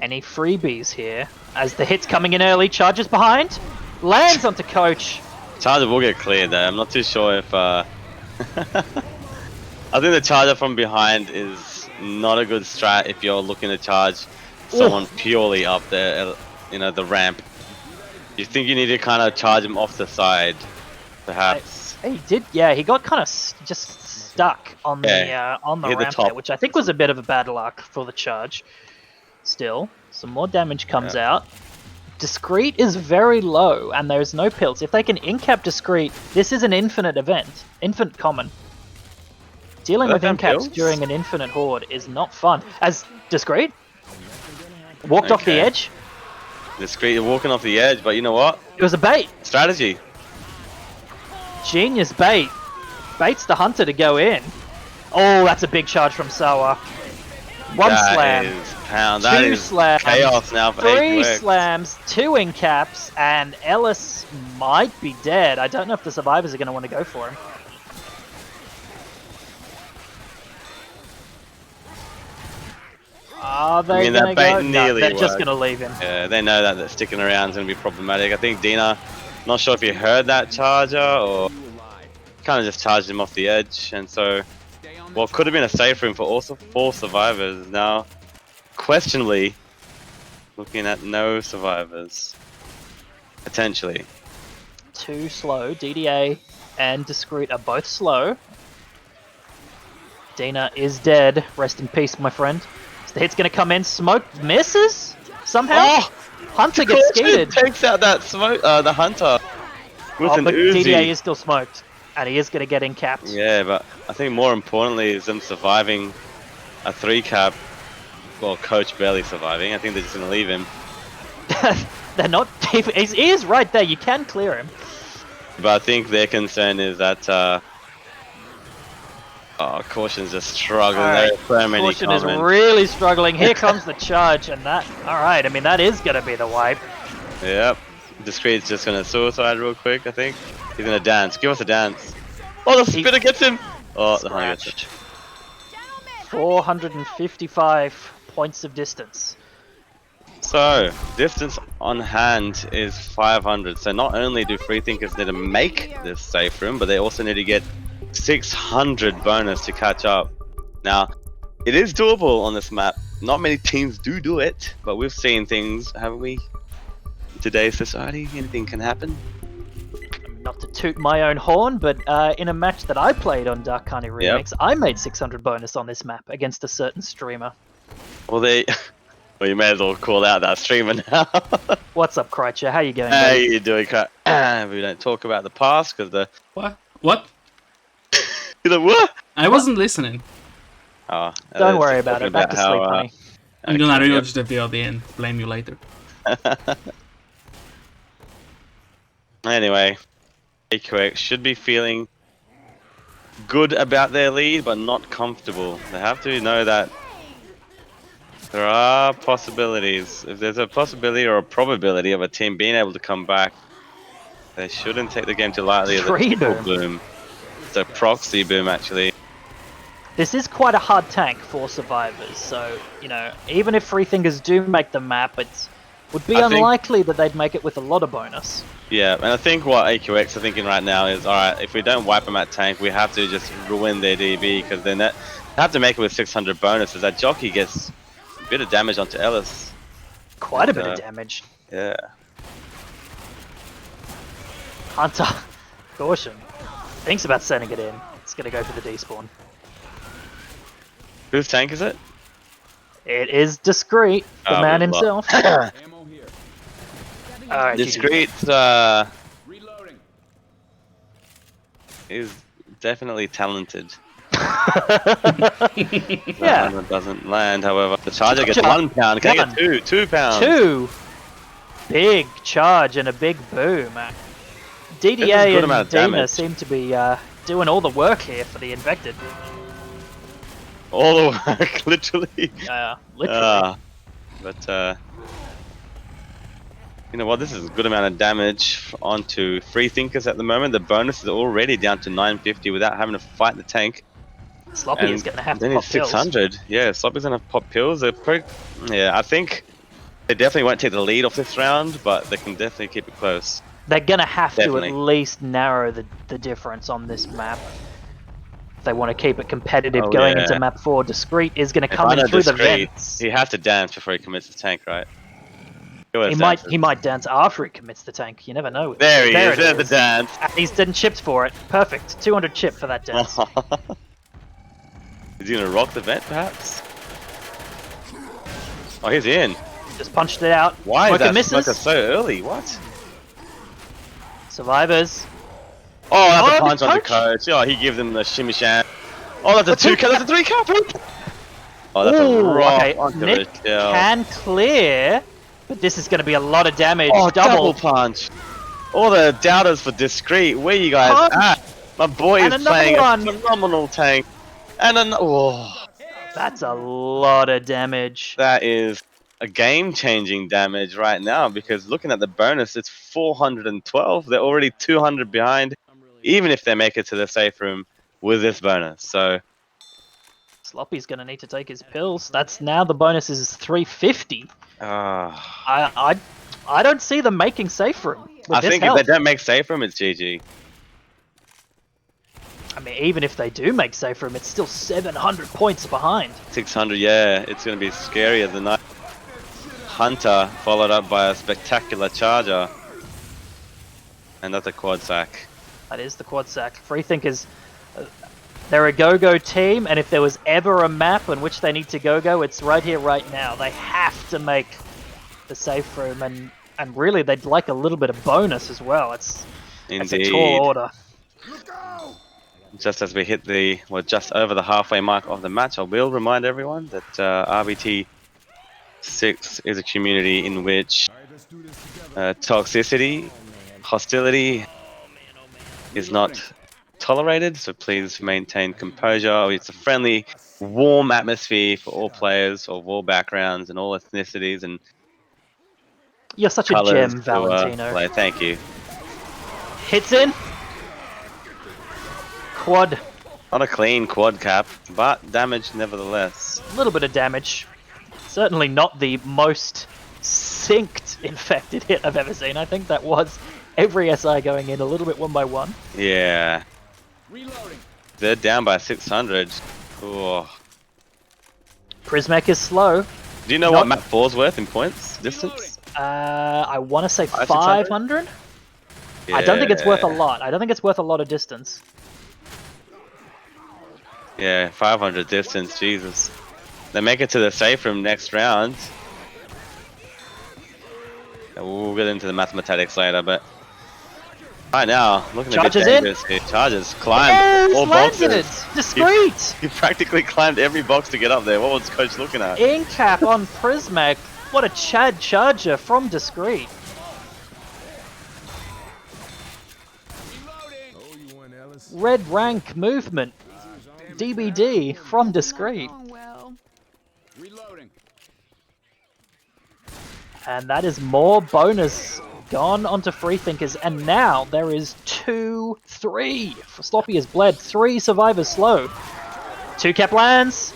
any freebies here. As the hit's coming in early, charges behind, lands onto Coach. Charger will get cleared though. I'm not too sure if I think the charger from behind is not a good strat if you're looking to charge someone purely up there, you know, the ramp. You think you need to kind of charge him off the side, perhaps. He did, yeah. He got kind of just stuck on the Hit the ramp top. there, which I think was a bit of a bad luck for the charge. Still, some more damage comes out. Discreet is very low, and there's no pills. If they can in-cap Discreet, this is an infinite event, infinite common. Dealing with in-caps pills? during an infinite horde is not fun. As Discreet walked off the Okay. edge, Discreet walking off the edge, but you know what? it was a bait. Strategy. Genius bait. Baits the hunter to go in. Oh, that's a big charge from Sawa. One That slam. is pound. That Two is slams, chaos now for 3 AQX. slams, 2 in caps, and Ellis might be dead. I don't know if the survivors are going to want to go for him. Are they mean, that going to bait go? No, nearly they're just worked. going to leave him. Yeah, they know that sticking around is going to be problematic. I think Dina, not sure if you heard that charger or kind of just charged him off the edge, and so, well, could have been a safe room for also 4 survivors. Now, questionably, looking at no survivors. Potentially. Too slow. DDA and Discreet are both slow. Dina is dead. Rest in peace, my friend. So the hit's going to come in. Smoke misses somehow. Oh! Hunter gets skeeted. Takes out that smoke, the hunter with an But Uzi. DDA is still smoked, and he is going to get in capped. Yeah, but I think more importantly is them surviving a 3-cap. Well, Coach barely surviving. I think they're just going to leave him. They're not. He is right there. You can clear him. But I think their concern is that Caution's just struggling. Alright, There are so many Caution is comments. really struggling. Here comes the charge, and that. All right. I mean, that is going to be the wipe. Yep. Discreet's just going to suicide real quick, I think. He's going to dance. Give us a dance. Oh, the spitter gets him! Oh, the hunter gets him. Scratched. 455 points of distance. So, distance on hand is 500. So not only do Freethinkers need to make this safe room, but they also need to get 600 bonus to catch up. Now, it is doable on this map. Not many teams do it, but we've seen things, haven't we? In today's society, anything can happen. Not to toot my own horn, but in a match that I played on Dark Carney Remix, I made 600 bonus on this map against a certain streamer. Well, well, you may as well call out that streamer now. What's up, Krycher? How you going? How buddy? you doing, Kat? We don't talk about the past because the. What? You're like, what? I wasn't listening. Oh, Don't worry about it. Back to sleep, honey. I'm gonna Okay, rewatch the VOD and blame you later. Anyway, AQX should be feeling good about their lead, but not comfortable. They have to know that there are possibilities. If there's a possibility or a probability of a team being able to come back, they shouldn't take the game too lightly as a Tree triple boom. boom. It's a proxy boom, actually. This is quite a hard tank for survivors, so, you know, even if Freethinkers do make the map, it would be unlikely that they'd make it with a lot of bonus. Yeah, and I think what AQX are thinking right now is, alright, if we don't wipe them at tank, we have to just ruin their DB, because then they have to make it with 600 bonuses. That jockey gets a bit of damage onto Ellis. Quite a bit of damage. Yeah. Hunter, caution. Thinks about sending it in. It's going to go for the despawn. Whose tank is it? It is Discreet, the man himself. Ammo here. Alright, Discreet Reloading. is definitely talented. Yeah. That doesn't land, however. The charger gets 1 pound. Can I get 2? 2 pounds. 2! Big charge and a big boom. DDA and Dina seem to be doing all the work here for the infected. All the work, literally. Literally. But you know what? This is a good amount of damage onto Freethinkers at the moment. The bonus is already down to 950 without having to fight the tank. Sloppy is going to have to then pop it's pills. 600. Yeah, Sloppy's going to pop pills. Yeah, I think they definitely won't take the lead off this round, but they can definitely keep it close. They're going to have to at least narrow the difference on this map. If they want to keep it competitive going into map 4. Discreet is going to come in through the vents. He has to dance before he commits the tank, right? He might dance after he commits the tank. You never know. There he is. There's the dance. And he's done chips for it. Perfect. 200 chip for that dance. Is he gonna rock the vent, perhaps? Oh, he's in. Just punched it out. Why is that misses. smoker so early? What? Survivors. Oh, that's a punch onto Coach. Oh, he gives him the shimmy sham. Oh, that's a 2K. That's a 3K. Oh, that's a rock onto Nick the shell. can clear, but this is going to be a lot of damage. Oh, double punch. All the doubters for Discreet. Where you guys at? My boy is playing a phenomenal tank. And that's a lot of damage. That is a game-changing damage right now, because looking at the bonus, it's 412. They're already 200 behind, even if they make it to the safe room with this bonus. So Sloppy's going to need to take his pills. That's now the bonus is 350. I don't see them making safe room. I think if they don't make safe room, it's GG. I mean, even if they do make safe room, it's still 700 points behind. 600, yeah. It's going to be scarier than that. Hunter, followed up by a spectacular charger. And that's a quad sack. That is the quad sack. Freethinkers, they're a go-go team, and if there was ever a map in which they need to go-go, it's right here, right now. They have to make the safe room, and really, they'd like a little bit of bonus as well. It's a tall order. Just as we hit just over the halfway mark of the match, I will remind everyone that RBT6 is a community in which toxicity, hostility is not tolerated, so please maintain composure. It's a friendly, warm atmosphere for all players of all backgrounds and all ethnicities and You're such a gem, Valentino. Thank you. Hits in. Quad. Not a clean quad cap, but damage nevertheless. A little bit of damage. Certainly not the most synced infected hit I've ever seen. I think that was every SI going in a little bit one by one. Yeah. Reloading. They're down by 600. Oh. Prismac is slow. Do you know what map 4's worth in points, distance? I want to say 500? Yeah. I don't think it's worth a lot. I don't think it's worth a lot of distance. Yeah, 500 distance, Jesus. They make it to the safe room next round. We'll get into the mathematics later, but right now, looking a bit dangerous here. Charges climbed all boxes. Discreet! He practically climbed every box to get up there. What was Coach looking at? Incap on Prismac. What a Chad charger from Discreet. Red rank movement. DBD from Discreet. And that is more bonus gone onto Freethinkers, and now there is 2-3. Sloppy has bled, 3 survivors slow. 2 cap lands.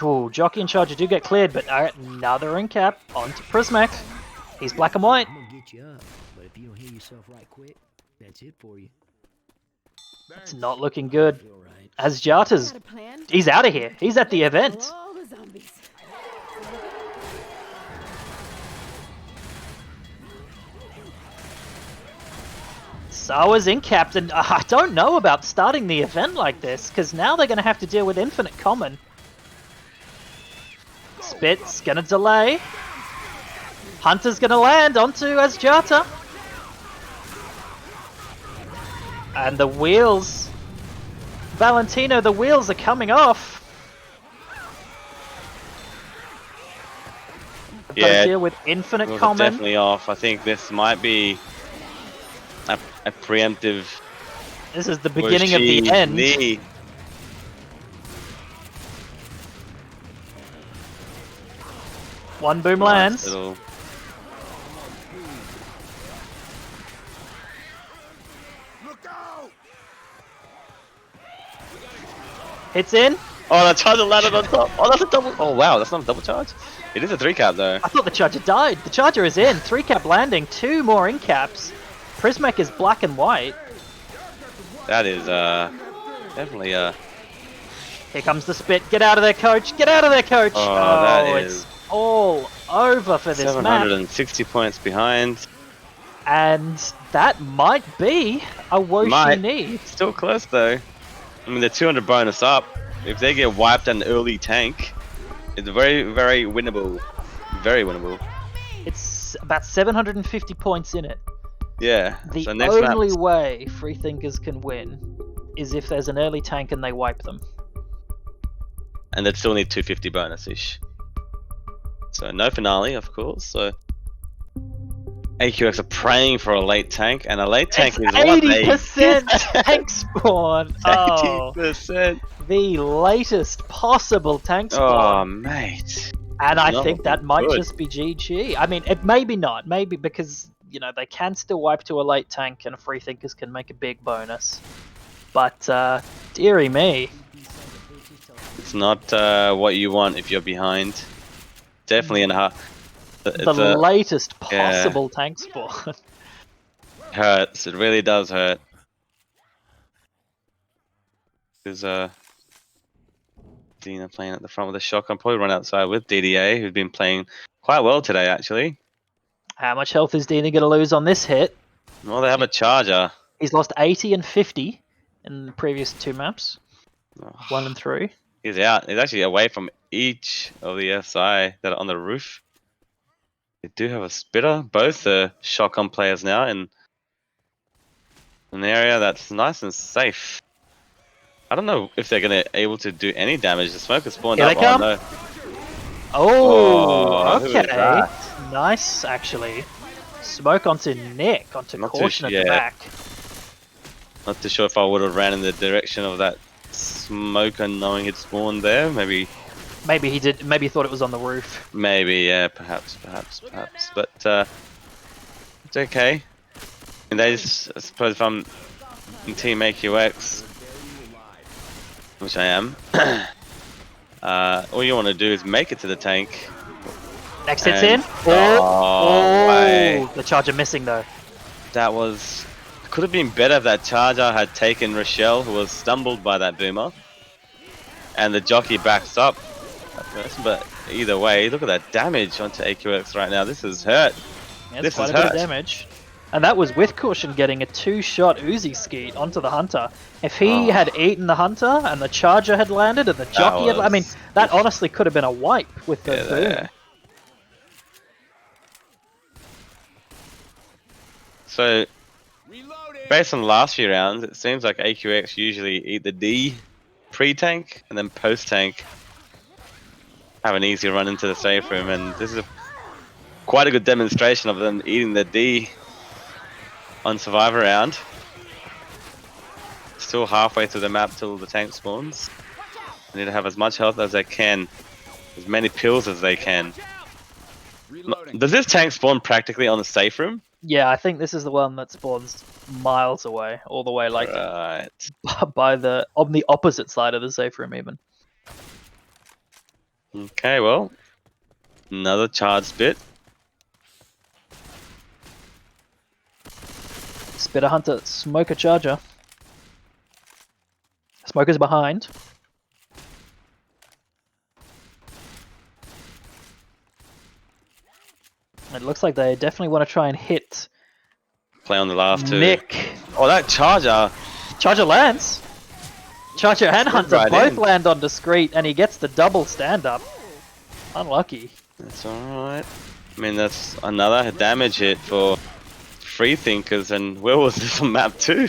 Ooh, Jockey and Charger do get cleared, but another in cap onto Prismac. He's black and white. I'm gonna get you up, but if you don't heal yourself right quick, that's it for you. It's not looking good. Feel right. As Jata's, Got a plan? he's out of here. He's at the event. Kill all the zombies. Sawa's in capped, and I don't know about starting the event like this, because now they're going to have to deal with infinite common. Spit's going to delay. Hunter's going to land onto Asjata. And the wheels. Valentino, the wheels are coming off. They've got to deal with infinite Wheels are common. definitely off. I think this might be a preemptive. This is the beginning of the end. Knee. One boom Nice lands. little- Hits in. Oh, the charger landed on top. Oh, that's a double. Oh, wow, that's not a double charge. It is a 3 cap though. I thought the Charger died. The Charger is in. 3 cap landing. 2 more in caps. Prismac is black and white. That is definitely Here comes the Spit. Get out of there, coach. Get out of there, coach. Oh, that it's is all over for this map. 760 points behind. And that might be a Woshi Might. knee. Still close though. I mean, the 200 bonus up. If they get wiped an early tank, it's very, very winnable. Very winnable. It's about 750 points in it. Yeah. The so next only map, way Freethinkers can win is if there's an early tank and they wipe them. and they'd still need 250 bonus-ish. So no finale, of course. So AQX are praying for a late tank, and a late tank is what they 80% tank spawn. Oh, 80%. the latest possible tank Oh, spawn. mate. And I not think that might good. just be GG. I mean, it maybe not. Maybe because, you know, they can still wipe to a late tank and Freethinkers can make a big bonus. But, dearie me. It's not what you want if you're behind. Definitely in a The latest possible tank spawn. hurts. It really does hurt. There's Dina playing at the front with a shotgun. Probably run outside with DDA, who's been playing quite well today, actually. How much health is Dina going to lose on this hit? Well, they have a charger. He's lost 80 and 50 in the previous 2 maps. Oh, 1 and 3. he's out. He's actually away from each of the SI that are on the roof. They do have a spitter. Both are shotgun players now in an area that's nice and safe. I don't know if they're gonna able to do any damage. The smoke has spawned Here up. they come. Oh, no. Oh, who is okay. that? Nice, actually. Smoke onto Nick, onto Not too Caution at the yeah. back. Not too sure if I would have ran in the direction of that smoker knowing he'd spawned there. Maybe, Maybe he did. Maybe he thought it was on the roof. yeah, perhaps. But it's okay. And they just, I suppose if I'm in Team AQX, which I am, all you want to do is make it to the tank. Next hit's And- in. Oh, way. The Charger missing though. That was... Could have been better if that charger had taken Rochelle, who was stumbled by that boomer. And the jockey backs up. But either way, look at that damage onto AQX right now. This is hurt. Yeah, This it's quite is a bit of hurt. damage. And that was with Caution getting a 2-shot Uzi skeet onto the Hunter. If he had eaten the Hunter and the Charger had landed and the jockey had... I mean, was- that honestly could have been a wipe with the Yeah, boom. there. So, Reloading. based on the last few rounds, it seems like AQX usually eat the D pre-tank and then post-tank have an easy run into the safe room, and this is quite a good demonstration of them eating the D on Survivor round. Still halfway through the map till the tank spawns. They need to have as much health as they can, as many pills as they can. Reloading. Does this tank spawn practically on the safe room? Yeah, I think this is the one that spawns miles away, all the way like Right. on the opposite side of the safe room even. Okay, well, another charged bit. Spitter Hunter, Smoker Charger. Smoker's behind. It looks like they definitely want to try and hit Play on the laugh too. Nick. Oh, that charger. Charger lands. Charger and Hunter right both in. land on discreet, and he gets the double stand-up. Unlucky. That's alright. I mean, that's another damage hit for Freethinkers, and where was this on map 2?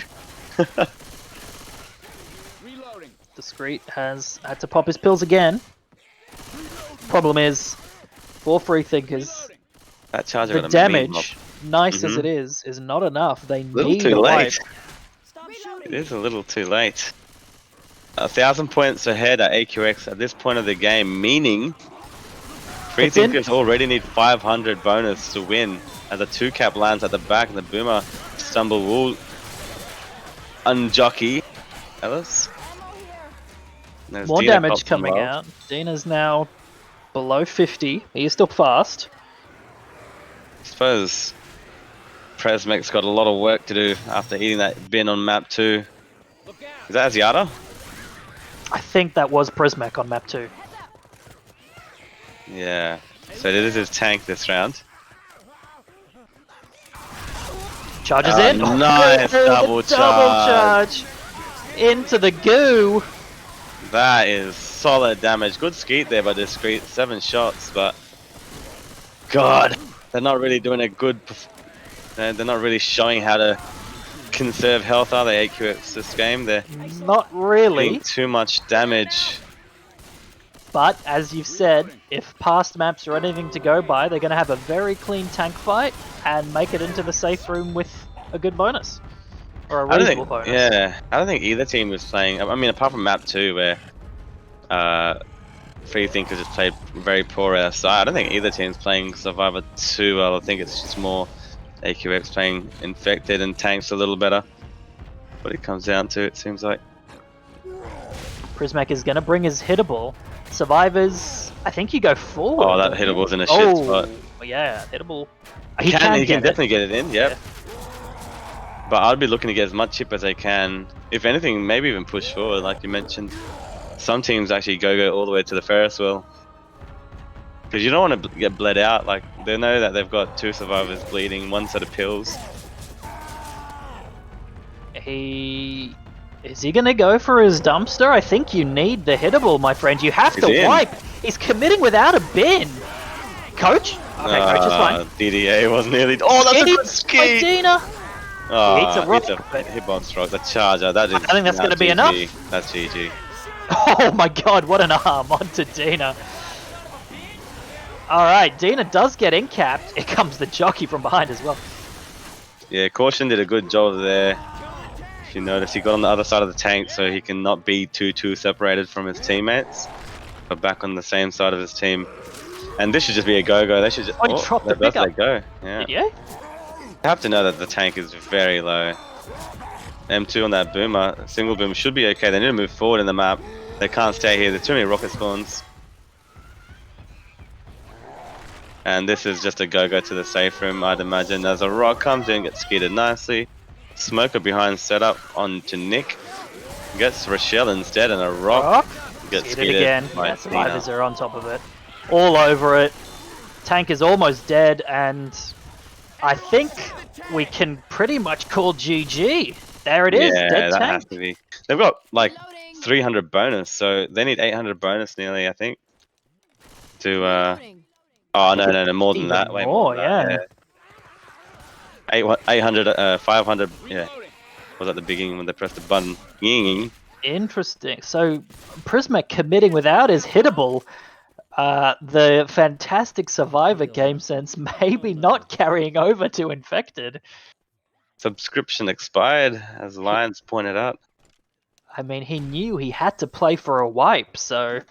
Reloading. Discreet has had to pop his pills again. Problem is, for Freethinkers, That charger the got a mean damage, nice as Mhm. it is not enough. They Little need too a wipe. late. It is a little too late. 1,000 points ahead at AQX at this point of the game, meaning Freethinkers already need 500 bonus to win. As a 2-cap lands at the back, and the boomer stumble will unjockey Ellis. There's More Dina damage cops coming involved. out. Dina's now below 50. He is still fast. I suppose Presmek's got a lot of work to do after eating that bin on map 2. Look out. Is that Aziata? I think that was Prismac on map 2. Yeah. So this is his tank this round. Charges in. Nice Oh, double the double charge into the goo. That is solid damage. Good skeet there by Discreet. 7 shots, but God, they're not really doing a good. They're not really showing how to conserve health, are they? AQX this game. They're Not really. doing too much damage. But as you've said, if past maps are anything to go by, they're going to have a very clean tank fight and make it into the safe room with a good bonus. Or a I don't reasonable think. bonus. Yeah, I don't think either team was playing. I mean, apart from map 2, where Freethinkers has played very poor outside. I don't think either team's playing Survivor 2 well. I think it's just more AQX playing Infected and tanks a little better. What it comes down to, it seems like. Prismac is going to bring his hittable. Survivors, I think you go forward. Oh, that hittable's in a shit Oh, spot. yeah, hittable. He can get it. definitely get it in, yep. But I'd be looking to get as much chip as I can. If anything, maybe even push forward, like you mentioned. Some teams actually go all the way to the Ferris wheel. Because you don't want to get bled out. Like, they know that they've got 2 survivors bleeding, 1 set of pills. Is he going to go for his dumpster? I think you need the hittable, my friend. You have to He's in. wipe. He's committing without a bin. Coach? Okay, Coach is fine. DDA was nearly. Oh, that's a good By ski! Dina. Oh, He eats a rock, it's but- hitbox rock, the charger. That is. I think that's nah, gonna be GG. enough. That's GG. Oh my god, what an arm onto Dina. Alright, Dina does get in-capped. Here comes the jockey from behind as well. Yeah, Caution did a good job there. If you notice, he got on the other side of the tank so he can not be too separated from his teammates, but back on the same side of his team. And this should just be a go-go. They should just. Oh, he dropped the that's pickup. a go. Yeah. Yeah? You have to know that the tank is very low. M2 on that boomer, single boom should be okay. They need to move forward in the map. They can't stay here. There's too many rocket spawns. And this is just a go-go to the safe room, I'd imagine. As a rock comes in, gets skidded nicely. Smoker behind setup onto Nick. Gets Rochelle instead, and a rock gets Hit it skidded again. by Yeah, survivors Dina. are on top of it. All over it. Tank is almost dead, and I think we can pretty much call GG. There it is, Yeah, dead that tank. has to be. They've got like 300 bonus, so they need 800 bonus nearly, I think. To oh no, more than Even that. Way more, more than that, yeah. 800, 500. Yeah, was at the beginning when they pressed the button. Ying. Interesting. So Prismac committing without his hittable. The fantastic survivor game sense maybe not carrying over to infected. Subscription expired, as Lions pointed out. I mean, he knew he had to play for a wipe, so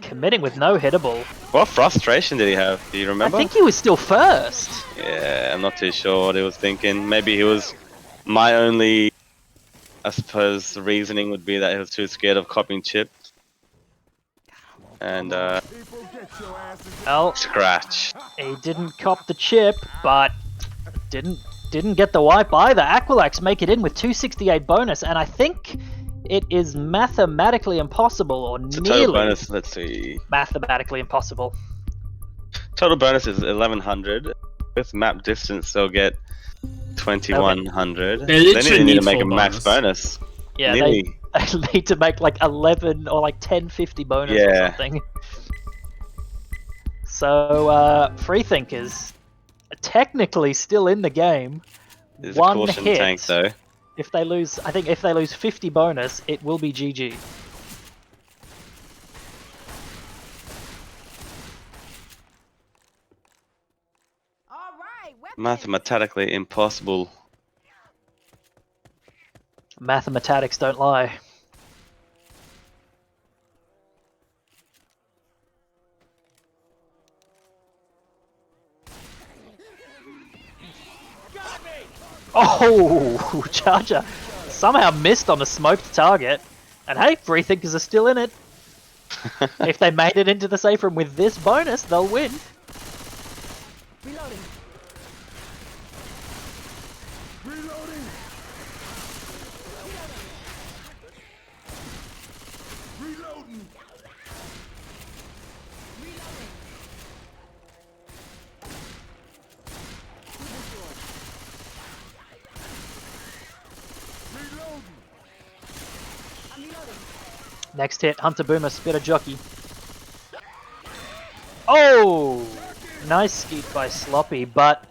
committing with no hittable. What frustration did he have? Do you I remember? think he was still first. Yeah, I'm not too sure what he was thinking. Maybe he was My only, I suppose, reasoning would be that he was too scared of copying chip. And Well, scratch. he didn't cop the chip, but didn't get the wipe either. Aquilax make it in with 268 bonus, and I think it is mathematically impossible, or So total nearly bonus, let's see. mathematically impossible. Total bonus is 1100. With map distance, they'll get 2100. They They literally need to need make a full max bonus. bonus. Yeah, Nearly. they need to make like 11 or like 1050 bonus or Yeah. something. So, Freethinkers technically still in the game. There's a One caution hit. tank though. If they lose, I think if they lose 50 bonus, it will be GG. Mathematically impossible. Mathematics don't lie. Oh, Charger somehow missed on a smoked target. And hey, Freethinkers are still in it. If they made it into the safe room with this bonus, they'll win. Reloading. Reloading. Reloading. Next hit, Hunter Boomer, Spitter Jockey. Oh! Nice skeet by Sloppy, but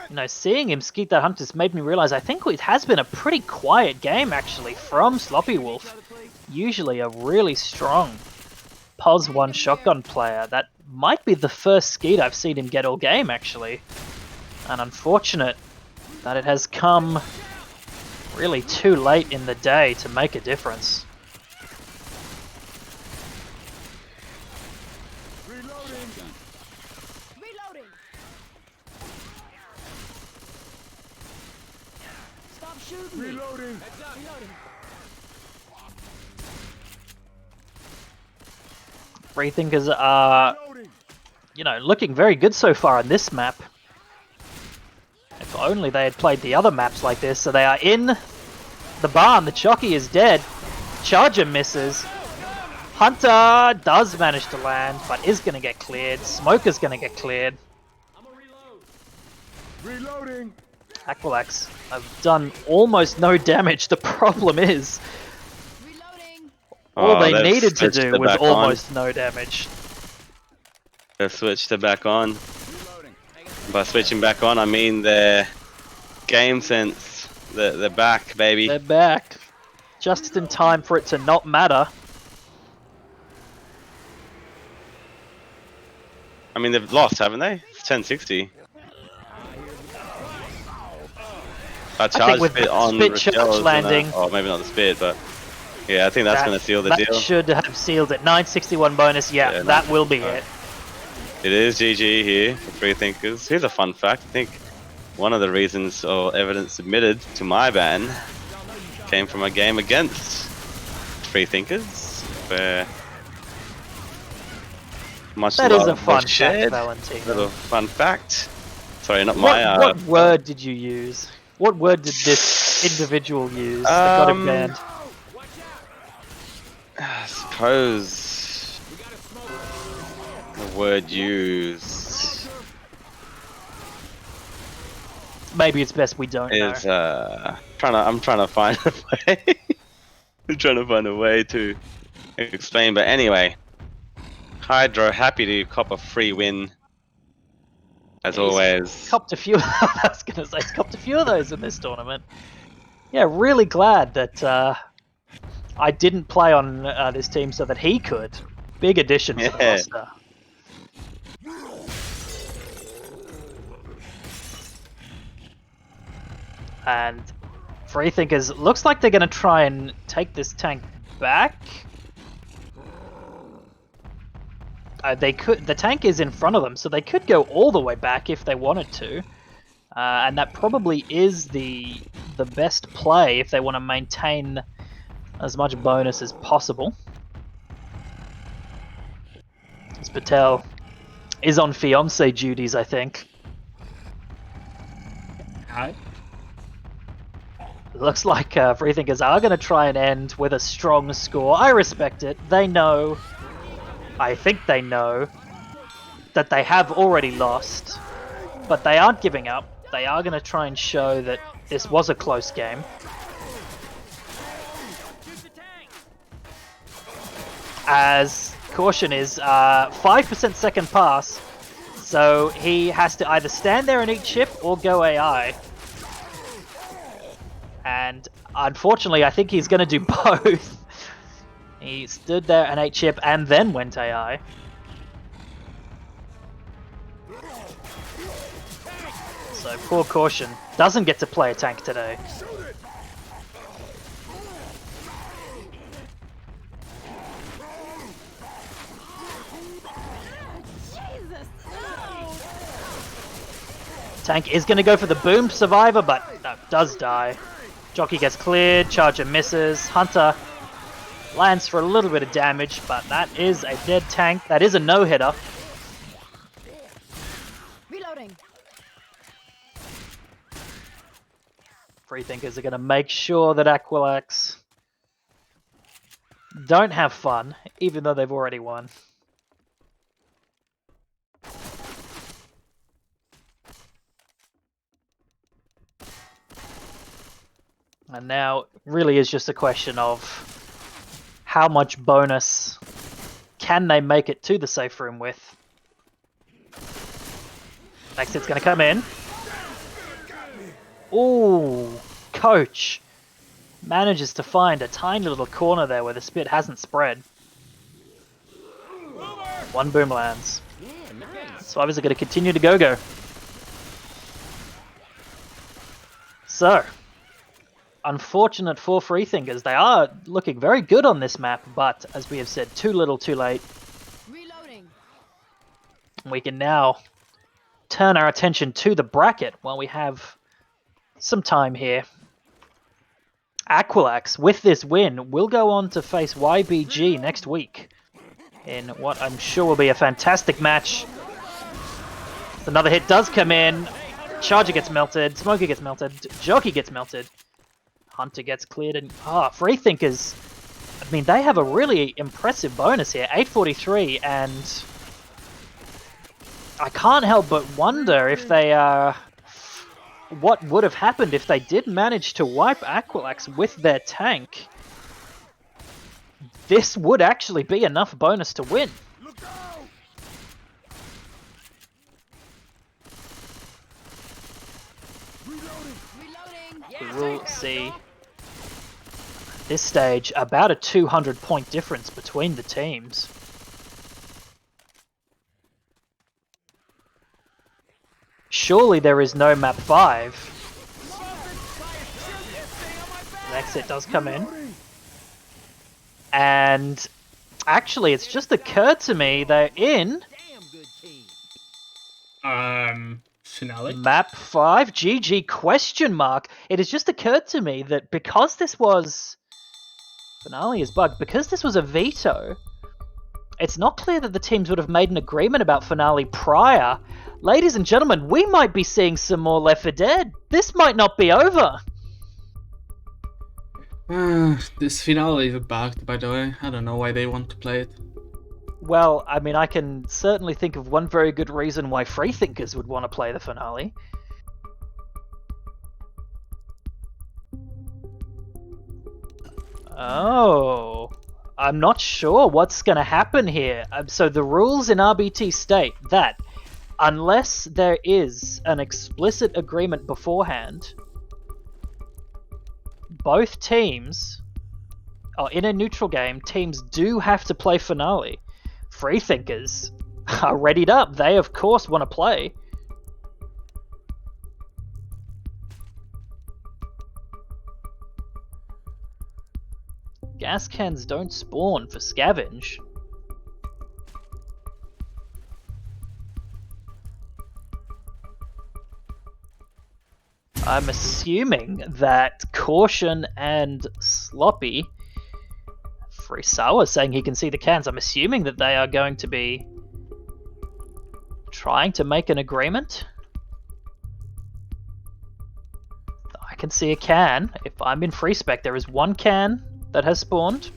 you know, seeing him skeet that Hunter's made me realize I think it has been a pretty quiet game actually from Sloppy Wolf. Usually a really strong Pos 1 shotgun player. That might be the first skeet I've seen him get all game actually. And unfortunate that it has come really too late in the day to make a difference. Reloading. Stop shooting me. Reloading. Reloading. Freethinkers are, you know, looking very good so far on this map. If only they had played the other maps like this. So they are in the barn. The Jockey is dead. Charger misses. Hunter does manage to land, but is going to get cleared. Smoker's going to get cleared. Reloading. Aquilax have done almost no damage. The problem is, Reloading. all they they've needed to switched do it was back on. almost no damage. They've switched it back on. Reloading. By switching back on, I mean their game sense. They're back, baby. They're back. Just in time for it to not matter. I mean, they've lost, haven't they? It's 1060. think Charge with spit the on spit Rochelle charge is landing- oh, maybe not the spit, but yeah, I think that's going to seal the that deal. should have sealed it. 961 bonus, yeah, Yeah, that will be alright. it. It is GG here for Freethinkers. Here's a fun fact. I think one of the reasons or evidence submitted to my ban came from a game against Freethinkers, where much That love is a was fun fact, shared. Valentino. Little fun fact. Sorry, not my. What word did you use? What word did this individual use that got him banned? I suppose the word used Maybe it's best we don't know. is I'm trying to find a way. I'm trying to find a way to explain, but anyway, Hydro happy to cop a free win as He's always. Copped a few. I was gonna say, he's copped a few of those in this tournament. Yeah, really glad that I didn't play on this team so that he could. Big addition to the Yeah. roster. And Freethinkers looks like they're gonna try and take this tank back. They could. The tank is in front of them, so they could go all the way back if they wanted to. and that probably is the best play if they want to maintain as much bonus as possible. LePatel is on fiance duties, I think. Hi. It looks like Freethinkers are going to try and end with a strong score. I respect it. They know, I think they know, that they have already lost, but they aren't giving up. They are going to try and show that this was a close game. As caution is 5% second pass, so he has to either stand there and eat chip or go AI. And unfortunately, I think he's going to do both. He stood there and ate chip and then went AI. So poor caution. Doesn't get to play a tank today. Tank is going to go for the boom survivor, but no, does die. Jockey gets cleared, Charger misses, Hunter lands for a little bit of damage, but that is a dead tank. That is a no-hitter. Reloading. Freethinkers are going to make sure that Aquilax don't have fun, even though they've already won. And now it really is just a question of how much bonus can they make it to the safe room with. Next hit's going to come in. Ooh, Coach manages to find a tiny little corner there where the spit hasn't spread. One boom lands. Survivors are going to continue to go-go. So, unfortunate for Freethinkers. They are looking very good on this map, but as we have said, too little, too late. Reloading. We can now turn our attention to the bracket while we have some time here. Aquilax, with this win, will go on to face YBG next week in what I'm sure will be a fantastic match. Another hit does come in. Charger gets melted. Smoker gets melted. Jockey gets melted. Hunter gets cleared. And Freethinkers, I mean, they have a really impressive bonus here. 843, and I can't help but wonder if they what would have happened if they did manage to wipe Aquilax with their tank. This would actually be enough bonus to win. Look out! Reloading. We will see at this stage about a 200-point difference between the teams. Surely there is no map 5. Next hit does come in. And actually, it's just occurred to me they're in Finale. map 5. GG question mark. It has just occurred to me that because this was... Finale is bugged. Because this was a veto, it's not clear that the teams would have made an agreement about Finale prior. Ladies and gentlemen, we might be seeing some more Left 4 Dead. This might not be over. This finale is bugged, by the way. I don't know why they want to play it. Well, I mean, I can certainly think of one very good reason why Freethinkers would want to play the finale. Oh, I'm not sure what's going to happen here. So the rules in RBT state that unless there is an explicit agreement beforehand, both teams, in a neutral game, teams do have to play finale. Freethinkers are readied up. They, of course, want to play. Gas cans don't spawn for scavenge. I'm assuming that Caution and Sloppy, Frisawa saying he can see the cans, I'm assuming that they are going to be trying to make an agreement. I can see a can. If I'm in free spec, there is one can that has spawned.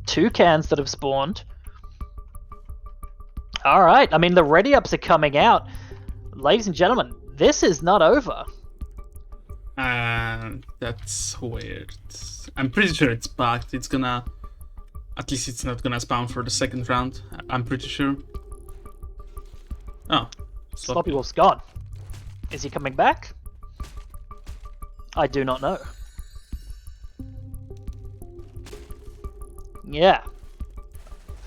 2 cans that have spawned. Alright, I mean, the ready-ups are coming out. Ladies and gentlemen, this is not over. That's weird. I'm pretty sure it's bugged. It's gonna... At least it's not gonna spawn for the second round. I'm pretty sure. Oh. Sloppy Wolf's gone. Is he coming back? I do not know. Yeah.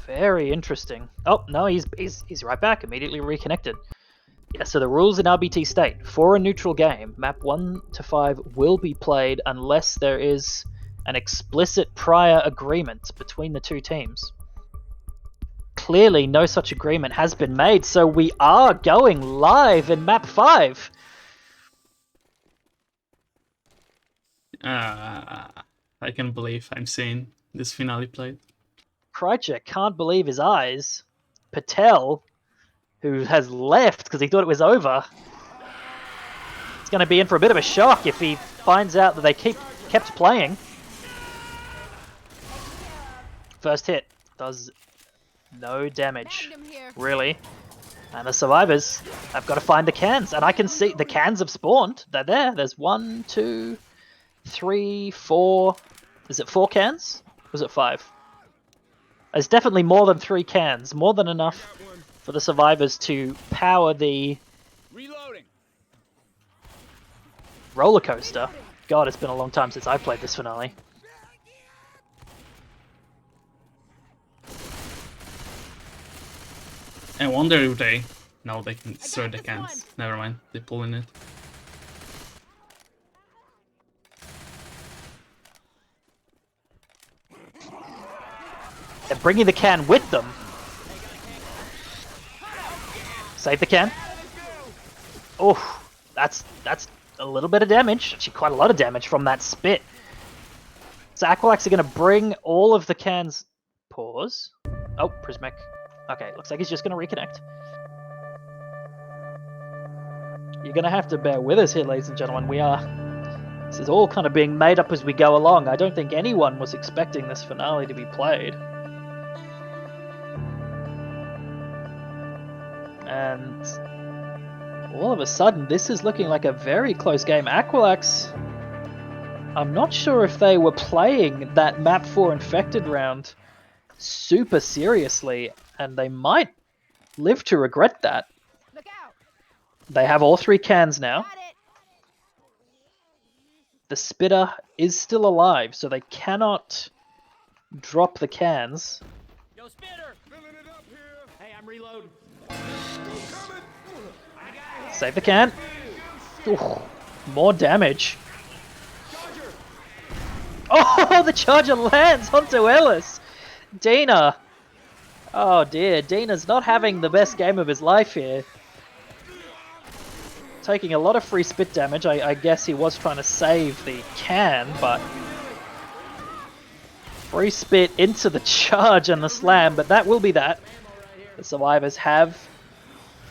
Very interesting. Oh, no, he's right back. Immediately reconnected. Yeah, so the rules in RBT state. For a neutral game, map 1 to 5 will be played unless there is an explicit prior agreement between the 2 teams. Clearly, no such agreement has been made, so we are going live in map 5. I can't believe I'm seeing this finale played. Krychek can't believe his eyes. Patel, who has left because he thought it was over, is going to be in for a bit of a shock if he finds out that they kept playing. First hit does no damage, really. And the survivors have got to find the cans. And I can see the cans have spawned. They're there. There's 1, 2, 3, 4. Is it 4 cans? Or is it 5? There's definitely more than 3 cans. More than enough for the survivors to power the roller coaster. God, it's been a long time since I played this finale. I wonder if they... No, they can destroy the cans. Never mind, they're pulling it. They're bringing the can with them. Save the can. Oh, that's a little bit of damage. Actually, quite a lot of damage from that spit. So Aquilax are going to bring all of the cans... Pause. Oh, Prismic. Okay, looks like he's just going to reconnect. You're going to have to bear with us here, ladies and gentlemen. This is all kind of being made up as we go along. I don't think anyone was expecting this finale to be played. And all of a sudden, this is looking like a very close game. Aquilax, I'm not sure if they were playing that map 4 infected round super seriously, and they might live to regret that. Look out. They have all 3 cans now. The spitter is still alive, so they cannot drop the cans. Yo, spitter! Filling it up here. Hey, I'm reloading. Save the can. Ooh, more damage. Oh, the charger lands onto Ellis. Dina. Oh dear, Dina's not having the best game of his life here. Taking a lot of free spit damage. I guess he was trying to save the can, but... Free spit into the charge and the slam, but that will be that. The survivors have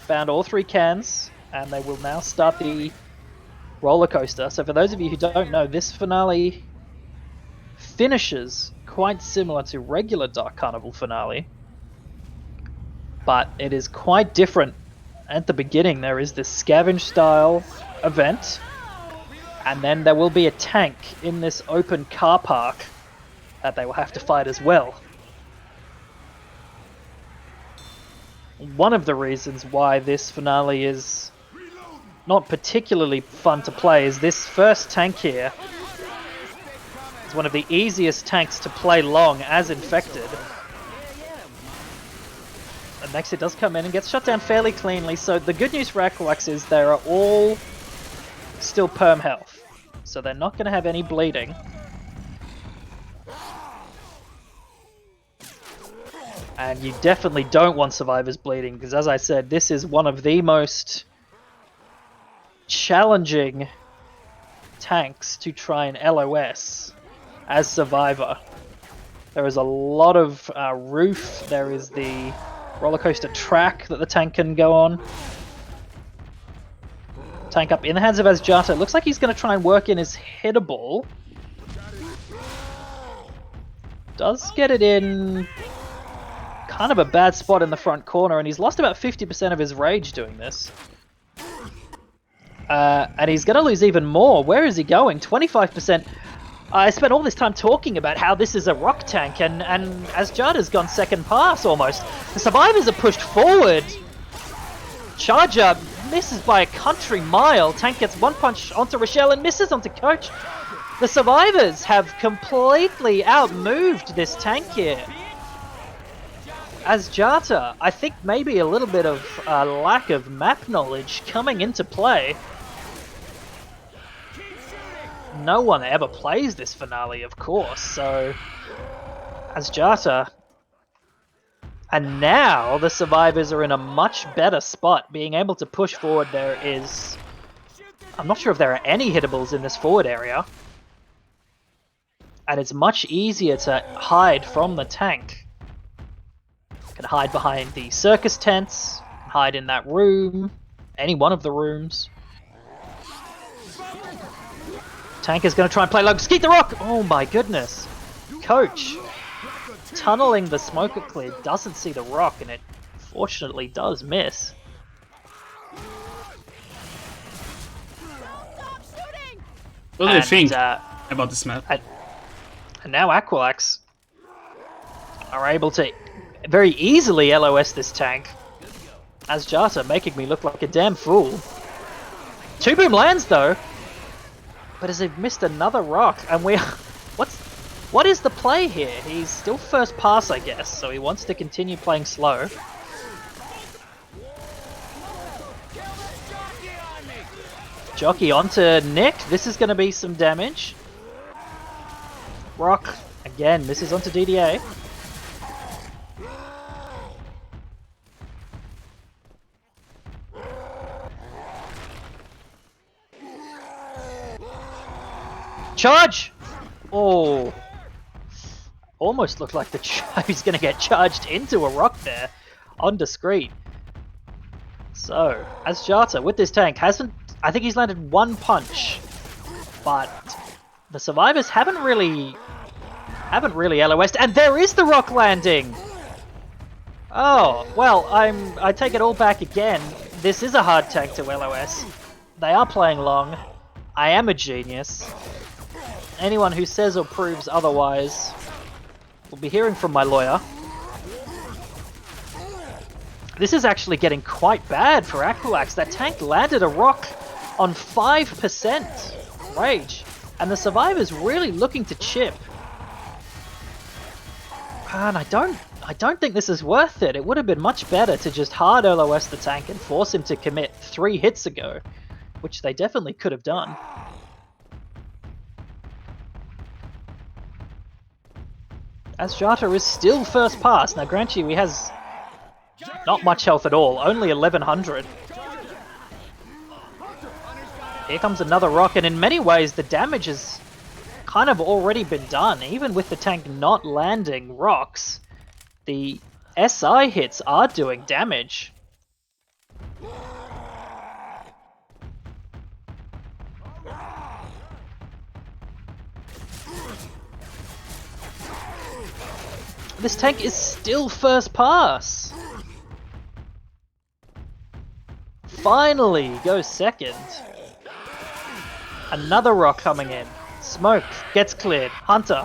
found all 3 cans, and they will now start the roller coaster. So for those of you who don't know, this finale finishes quite similar to regular Dark Carnival finale, but it is quite different. At the beginning, there is this scavenge style event, and then there will be a tank in this open car park that they will have to fight as well. One of the reasons why this finale is not particularly fun to play is this first tank here is one of the easiest tanks to play long as infected. And next it does come in and gets shut down fairly cleanly, so the good news for Aquilax is they are all still perm health, so they're not going to have any bleeding. And you definitely don't want survivors bleeding, because as I said, this is one of the most challenging tanks to try and LOS as survivor. There is a lot of roof, there is the roller coaster track that the tank can go on. Tank up in the hands of Asjata. Looks like he's going to try and work in his hittable. Does get it in kind of a bad spot in the front corner, and he's lost about 50% of his rage doing this. And he's going to lose even more. Where is he going? 25%. I spent all this time talking about how this is a rock tank, and Asjata's gone second pass almost. The survivors are pushed forward. Charger misses by a country mile. Tank gets one punch onto Rochelle and misses onto Coach. The survivors have completely outmoved this tank here. Asjata, I think maybe a little bit of lack of map knowledge coming into play. No one ever plays this finale, of course, so Asjata. And now the survivors are in a much better spot, being able to push forward. There is... I'm not sure if there are any hittables in this forward area. And it's much easier to hide from the tank. Can hide behind the circus tents, hide in that room, any one of the rooms. Tank is going to try and play low. Skeet the rock! Oh my goodness. Coach, tunneling the smoker clear, doesn't see the rock, and it fortunately does miss. What do you think about this map? And now Aquilax are able to very easily LOS this tank. Asjata making me look like a damn fool. 2 boom lands though, but as they've missed another rock, and what is the play here? He's still first pass, I guess, so he wants to continue playing slow. Jockey onto Nick. This is going to be some damage. Rock again misses onto DDA. Charge! Oh, almost looked like he's going to get charged into a rock there on discreet. So, Asjata with this tank I think he's landed 1 punch, but the survivors haven't really LOS'd, and there is the rock landing. Oh, well, I take it all back again. This is a hard tank to LOS. They are playing long. I am a genius. Anyone who says or proves otherwise will be hearing from my lawyer. This is actually getting quite bad for Aquilax. That tank landed a rock on 5% rage, and the survivors really looking to chip. And I don't think this is worth it. It would have been much better to just hard LOS the tank and force him to commit 3 hits ago, which they definitely could have done. Asjata is still first pass. Now grant you, he has not much health at all, only 1100. Here comes another rock, and in many ways the damage has kind of already been done. Even with the tank not landing rocks, the SI hits are doing damage. This tank is still first pass. Finally goes second. Another rock coming in. Smoke gets cleared. Hunter.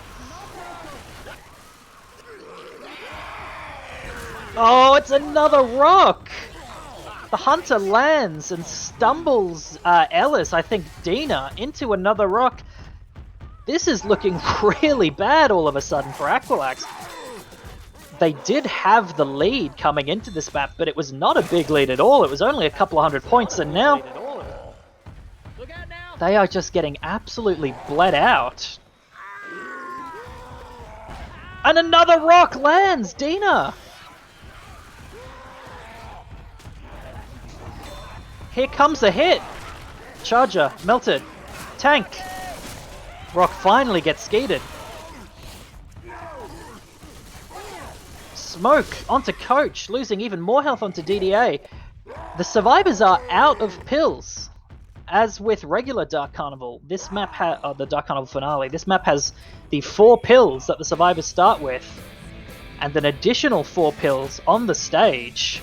Oh, it's another rock! The Hunter lands and stumbles Ellis, I think Dina, into another rock. This is looking really bad all of a sudden for Aquilax. They did have the lead coming into this map, but it was not a big lead at all. It was only a couple of 100 points, and now they are just getting absolutely bled out. And another rock lands! Dina! Here comes a hit. Charger, melted. Tank. Rock finally gets skeeted. Smoke onto Coach, losing even more health onto DDA. The survivors are out of pills. As with regular Dark Carnival, this map the Dark Carnival finale, this map has the 4 pills that the survivors start with, and an additional 4 pills on the stage.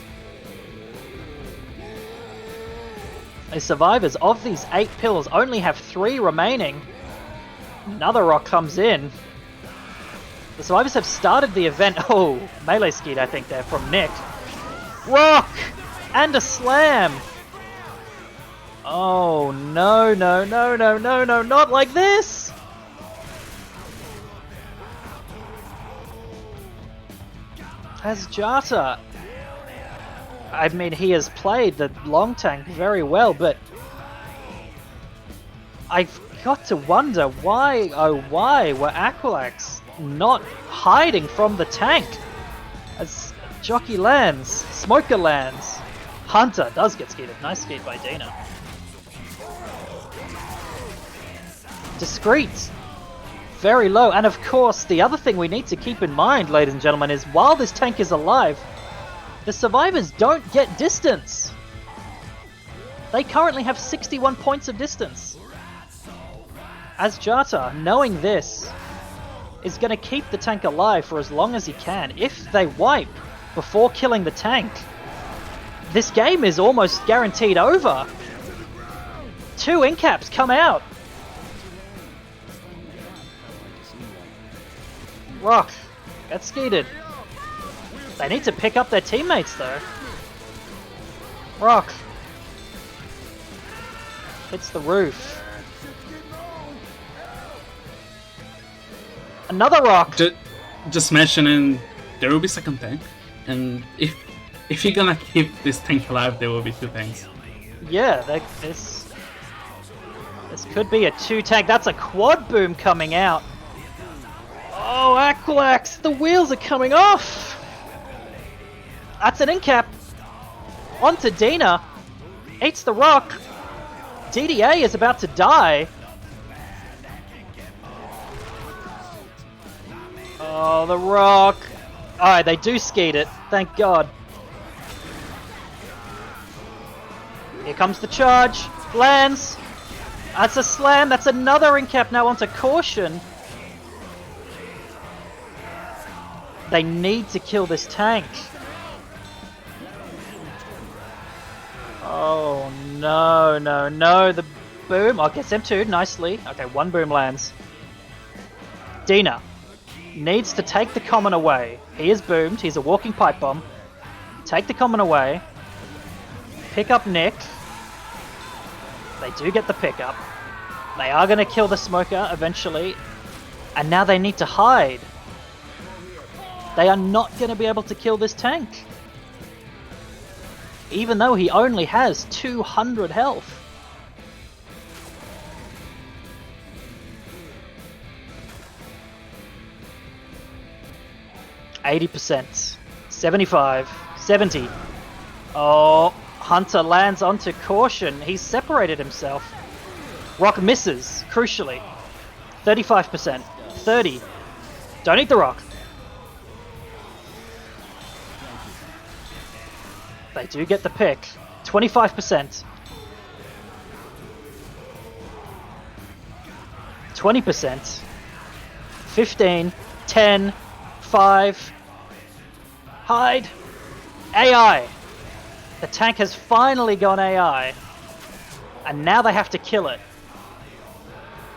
The survivors of these 8 pills only have 3 remaining. Another rock comes in. The survivors have started the event. Oh, melee skeet, I think, there from Nick. Rock! And a slam! Oh, no, no, no, no, no, no, not like this! As Jata, I mean, he has played the long tank very well, but I've got to wonder why, oh why, were Aquilax not hiding from the tank? As Jockey lands, Smoker lands, Hunter does get skeeted. Nice skeet by Dina. Discreet, very low, and of course the other thing we need to keep in mind, ladies and gentlemen, is while this tank is alive, the survivors don't get distance. They currently have 61 points of distance. As Jata, knowing this, is going to keep the tank alive for as long as he can. If they wipe before killing the tank, this game is almost guaranteed over. 2 incaps come out. Rock, gets skeeted. They need to pick up their teammates though. Rock hits the roof. Another rock! Just mentioning, there will be second tank, and if you're gonna keep this tank alive, there will be 2 tanks. Yeah, this could be a 2 tank. That's a quad boom coming out. Oh, Aquilax, the wheels are coming off! That's an incap. Onto Dina. Eats the rock. DDA is about to die. Oh, the rock. Alright, they do skeet it. Thank God. Here comes the charge. Lands. That's a slam. That's another incap now onto Caution. They need to kill this tank. Oh, no, no, no. The boom. Oh, gets M2 nicely. Okay, 1 boom lands. Dina needs to take the common away. He is boomed. He's a walking pipe bomb. Take the common away. Pick up Nick. They do get the pickup. They are going to kill the smoker eventually. And now they need to hide. They are not going to be able to kill this tank. Even though he only has 200 health. %, 75, 70. Oh, Hunter lands onto Caution. He's separated himself. Rock misses, crucially. 35%, 30. Don't eat the rock. They do get the pick. 25%. 20%. 15. 10. 5. Hide. AI. The tank has finally gone AI. And now they have to kill it.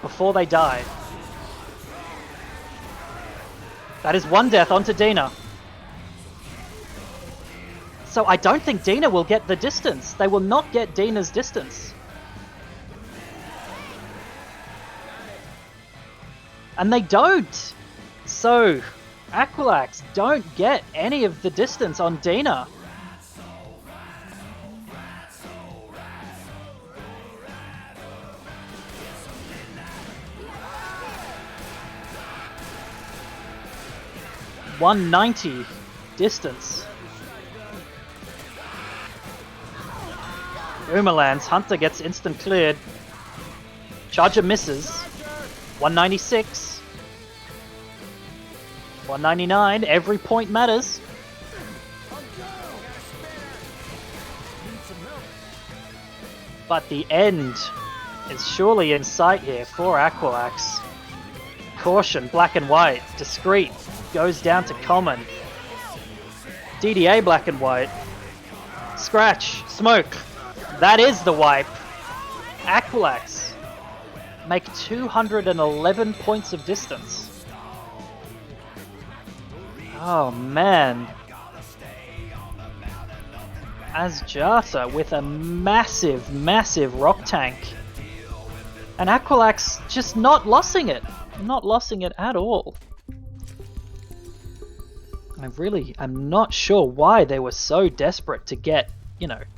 Before they die. That is 1 death onto Dina. So I don't think Dina will get the distance. They will not get Dina's distance. And they don't. So Aquilax don't get any of the distance on Dina. .190 distance. Boomer lands. Hunter gets instant cleared. Charger misses. 196. 199. Every point matters. But the end is surely in sight here for Aquilax. Caution, black and white. Discreet goes down to common. DDA black and white. Scratch, smoke. That is the wipe. Aquilax make 211 points of distance. Oh man. Asjata with a massive, massive rock tank. And Aquilax just not lossing it. Not lossing it at all. I really am not sure why they were so desperate to get,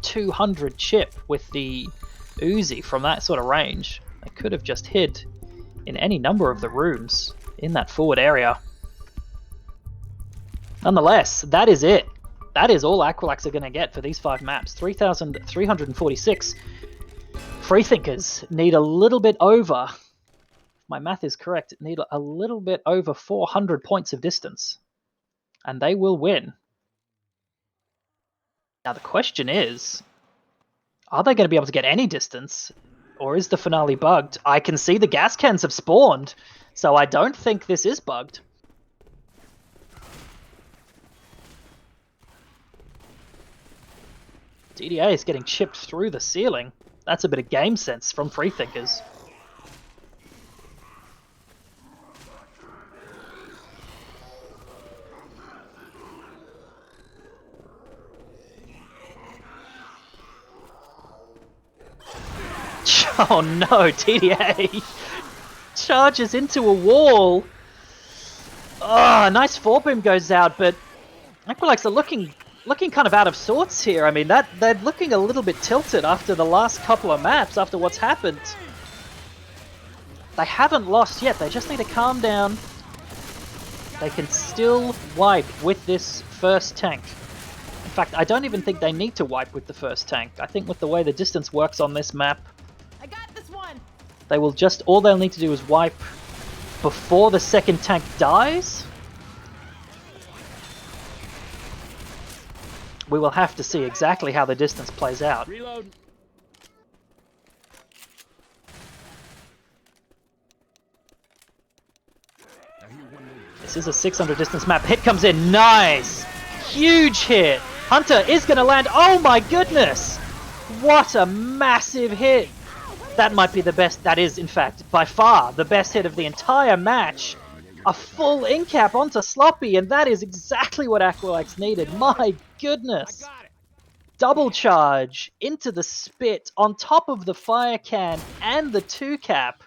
200 chip with the Uzi from that sort of range. They could have just hid in any number of the rooms in that forward area. Nonetheless, that is it. That is all Aquilax are going to get for these 5 maps. 3,346. Freethinkers need a little bit over, if my math is correct, need a little bit over 400 points of distance. And they will win. Now the question is, are they going to be able to get any distance? Or is the finale bugged? I can see the gas cans have spawned, so I don't think this is bugged. DDA is getting chipped through the ceiling. That's a bit of game sense from Freethinkers. Oh no, TDA charges into a wall. Oh, nice 4-boom goes out, but Aquilax are looking kind of out of sorts here. I mean, they're looking a little bit tilted after the last couple of maps, after what's happened. They haven't lost yet, they just need to calm down. They can still wipe with this first tank. In fact, I don't even think they need to wipe with the first tank. I think with the way the distance works on this map, I got this one. they will just, all they'll need to do is wipe before the second tank dies. We will have to see exactly how the distance plays out. Reload. This is a 600 distance map. Hit comes in. Nice! Huge hit! Hunter is going to land. Oh my goodness! What a massive hit! That might be the best. That is, in fact, by far the best hit of the entire match. A full in-cap onto Sloppy, and that is exactly what Aquilax needed. My goodness! Double charge into the spit on top of the fire can and the 2-cap.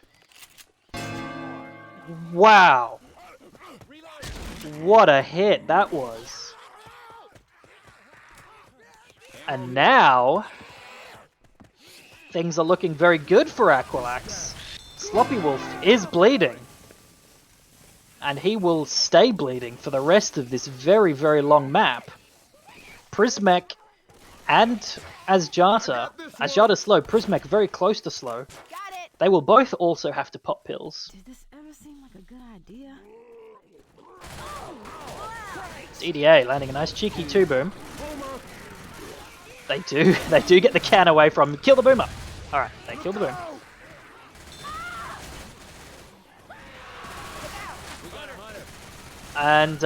Wow! What a hit that was. And now things are looking very good for Aquilax. Sloppy Wolf is bleeding. And he will stay bleeding for the rest of this very, very long map. Prismek and Asjata. Asjata slow, Prismek very close to slow. Got it. They will both also have to pop pills. Did this ever seem like a good idea? DDA landing a nice cheeky 2-boom. They do get the can away from him. Kill the boomer. Alright, they kill the boom. And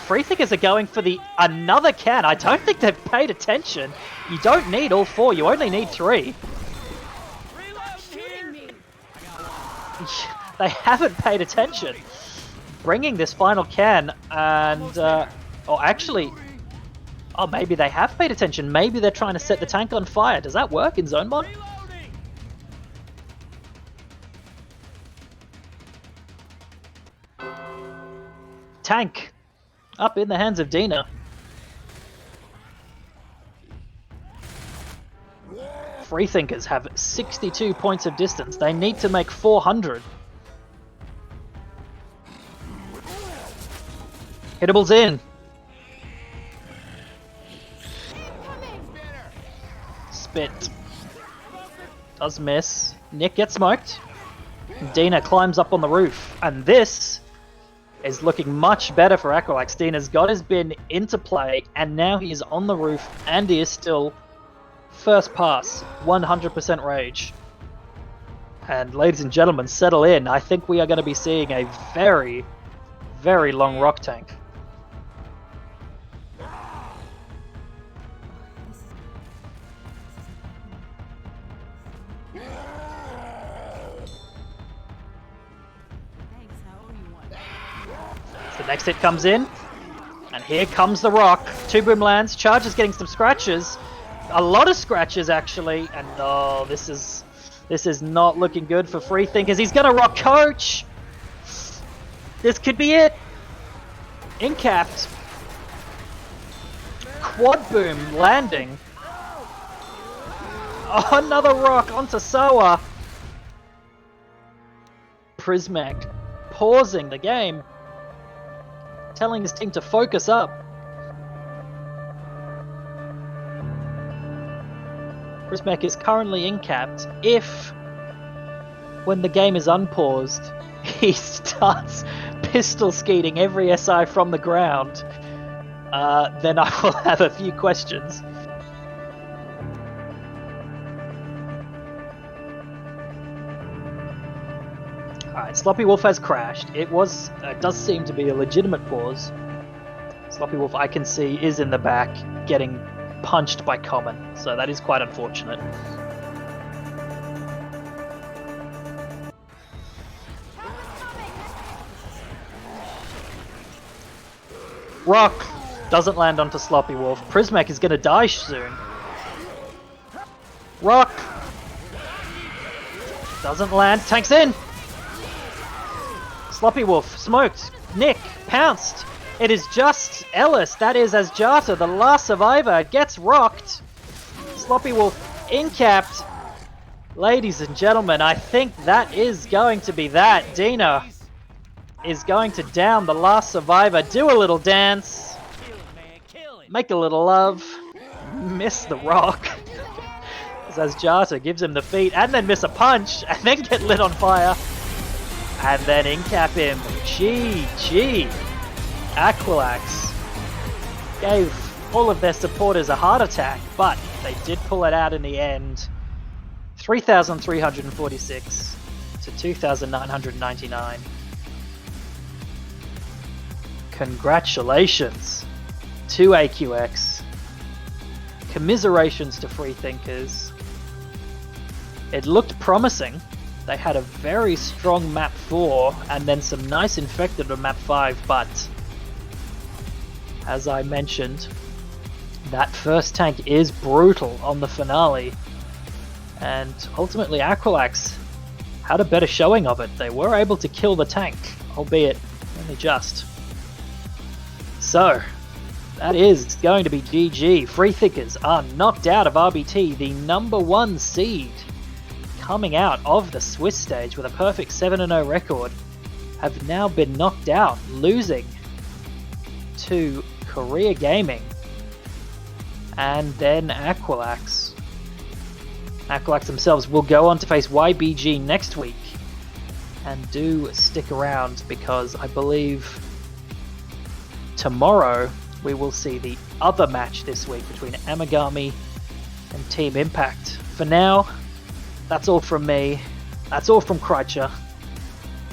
Freethinkers are going for another can. I don't think they've paid attention. You don't need all 4, you only need 3. Shooting me. They haven't paid attention. Bringing this final can and... Oh, maybe they have paid attention. Maybe they're trying to set the tank on fire. Does that work in zone mod? Tank up in the hands of Dina. Freethinkers have 62 points of distance. They need to make 400. Hittables in. Spit. Does miss. Nick gets smoked. Dina climbs up on the roof. And this is looking much better for Aquilax. Dina's got his bin into play, and now he is on the roof, and he is still first pass, 100% rage. And ladies and gentlemen, settle in. I think we are going to be seeing a very, very long rock tank. Thanks, I owe you one. The next hit comes in, and here comes the rock. Two boom lands. Charge is getting some scratches. A lot of scratches, actually. And oh, this is not looking good for Freethinkers. He's going to rock coach. This could be it. Incapped. Quad boom landing. Oh, another rock onto Sawa. Prismac pausing the game, telling his team to focus up. Prismac is currently incapped. If, when the game is unpaused, he starts pistol skeeting every SI from the ground, then I will have a few questions. Alright, Sloppy Wolf has crashed. It does seem to be a legitimate pause. Sloppy Wolf, I can see, is in the back getting punched by Common, so that is quite unfortunate. Rock doesn't land onto Sloppy Wolf. Prismac is going to die soon. Rock doesn't land. Tanks in. Sloppy Wolf smoked. Nick pounced. It is just Ellis, that is Asjata, the last survivor, gets rocked. Sloppy Wolf incapped. Ladies and gentlemen, I think that is going to be that. Dina is going to down the last survivor. Do a little dance. Make a little love. Miss the rock. As Asjata gives him the feet and then miss a punch and then get lit on fire. And then incap him. GG. Aquilax gave all of their supporters a heart attack, but they did pull it out in the end. 3,346 to 2,999. Congratulations to AQX. Commiserations to Freethinkers. It looked promising. They had a very strong map 4 and then some nice infected on map 5, but as I mentioned, that first tank is brutal on the finale, and ultimately Aquilax had a better showing of it. They were able to kill the tank, albeit only just. So, that is going to be GG. Freethinkers are knocked out of RBT, the number 1 seed, coming out of the Swiss stage with a perfect 7-0 record, have now been knocked out, losing to Korea Gaming and then Aquilax. Aquilax themselves will go on to face YBG next week, and do stick around because I believe tomorrow we will see the other match this week between Amagami and Team Impact. For now, that's all from me. That's all from Kreitcher.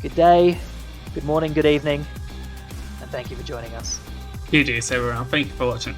Good day, good morning, good evening, and thank you for joining us. GG's everyone, thank you for watching.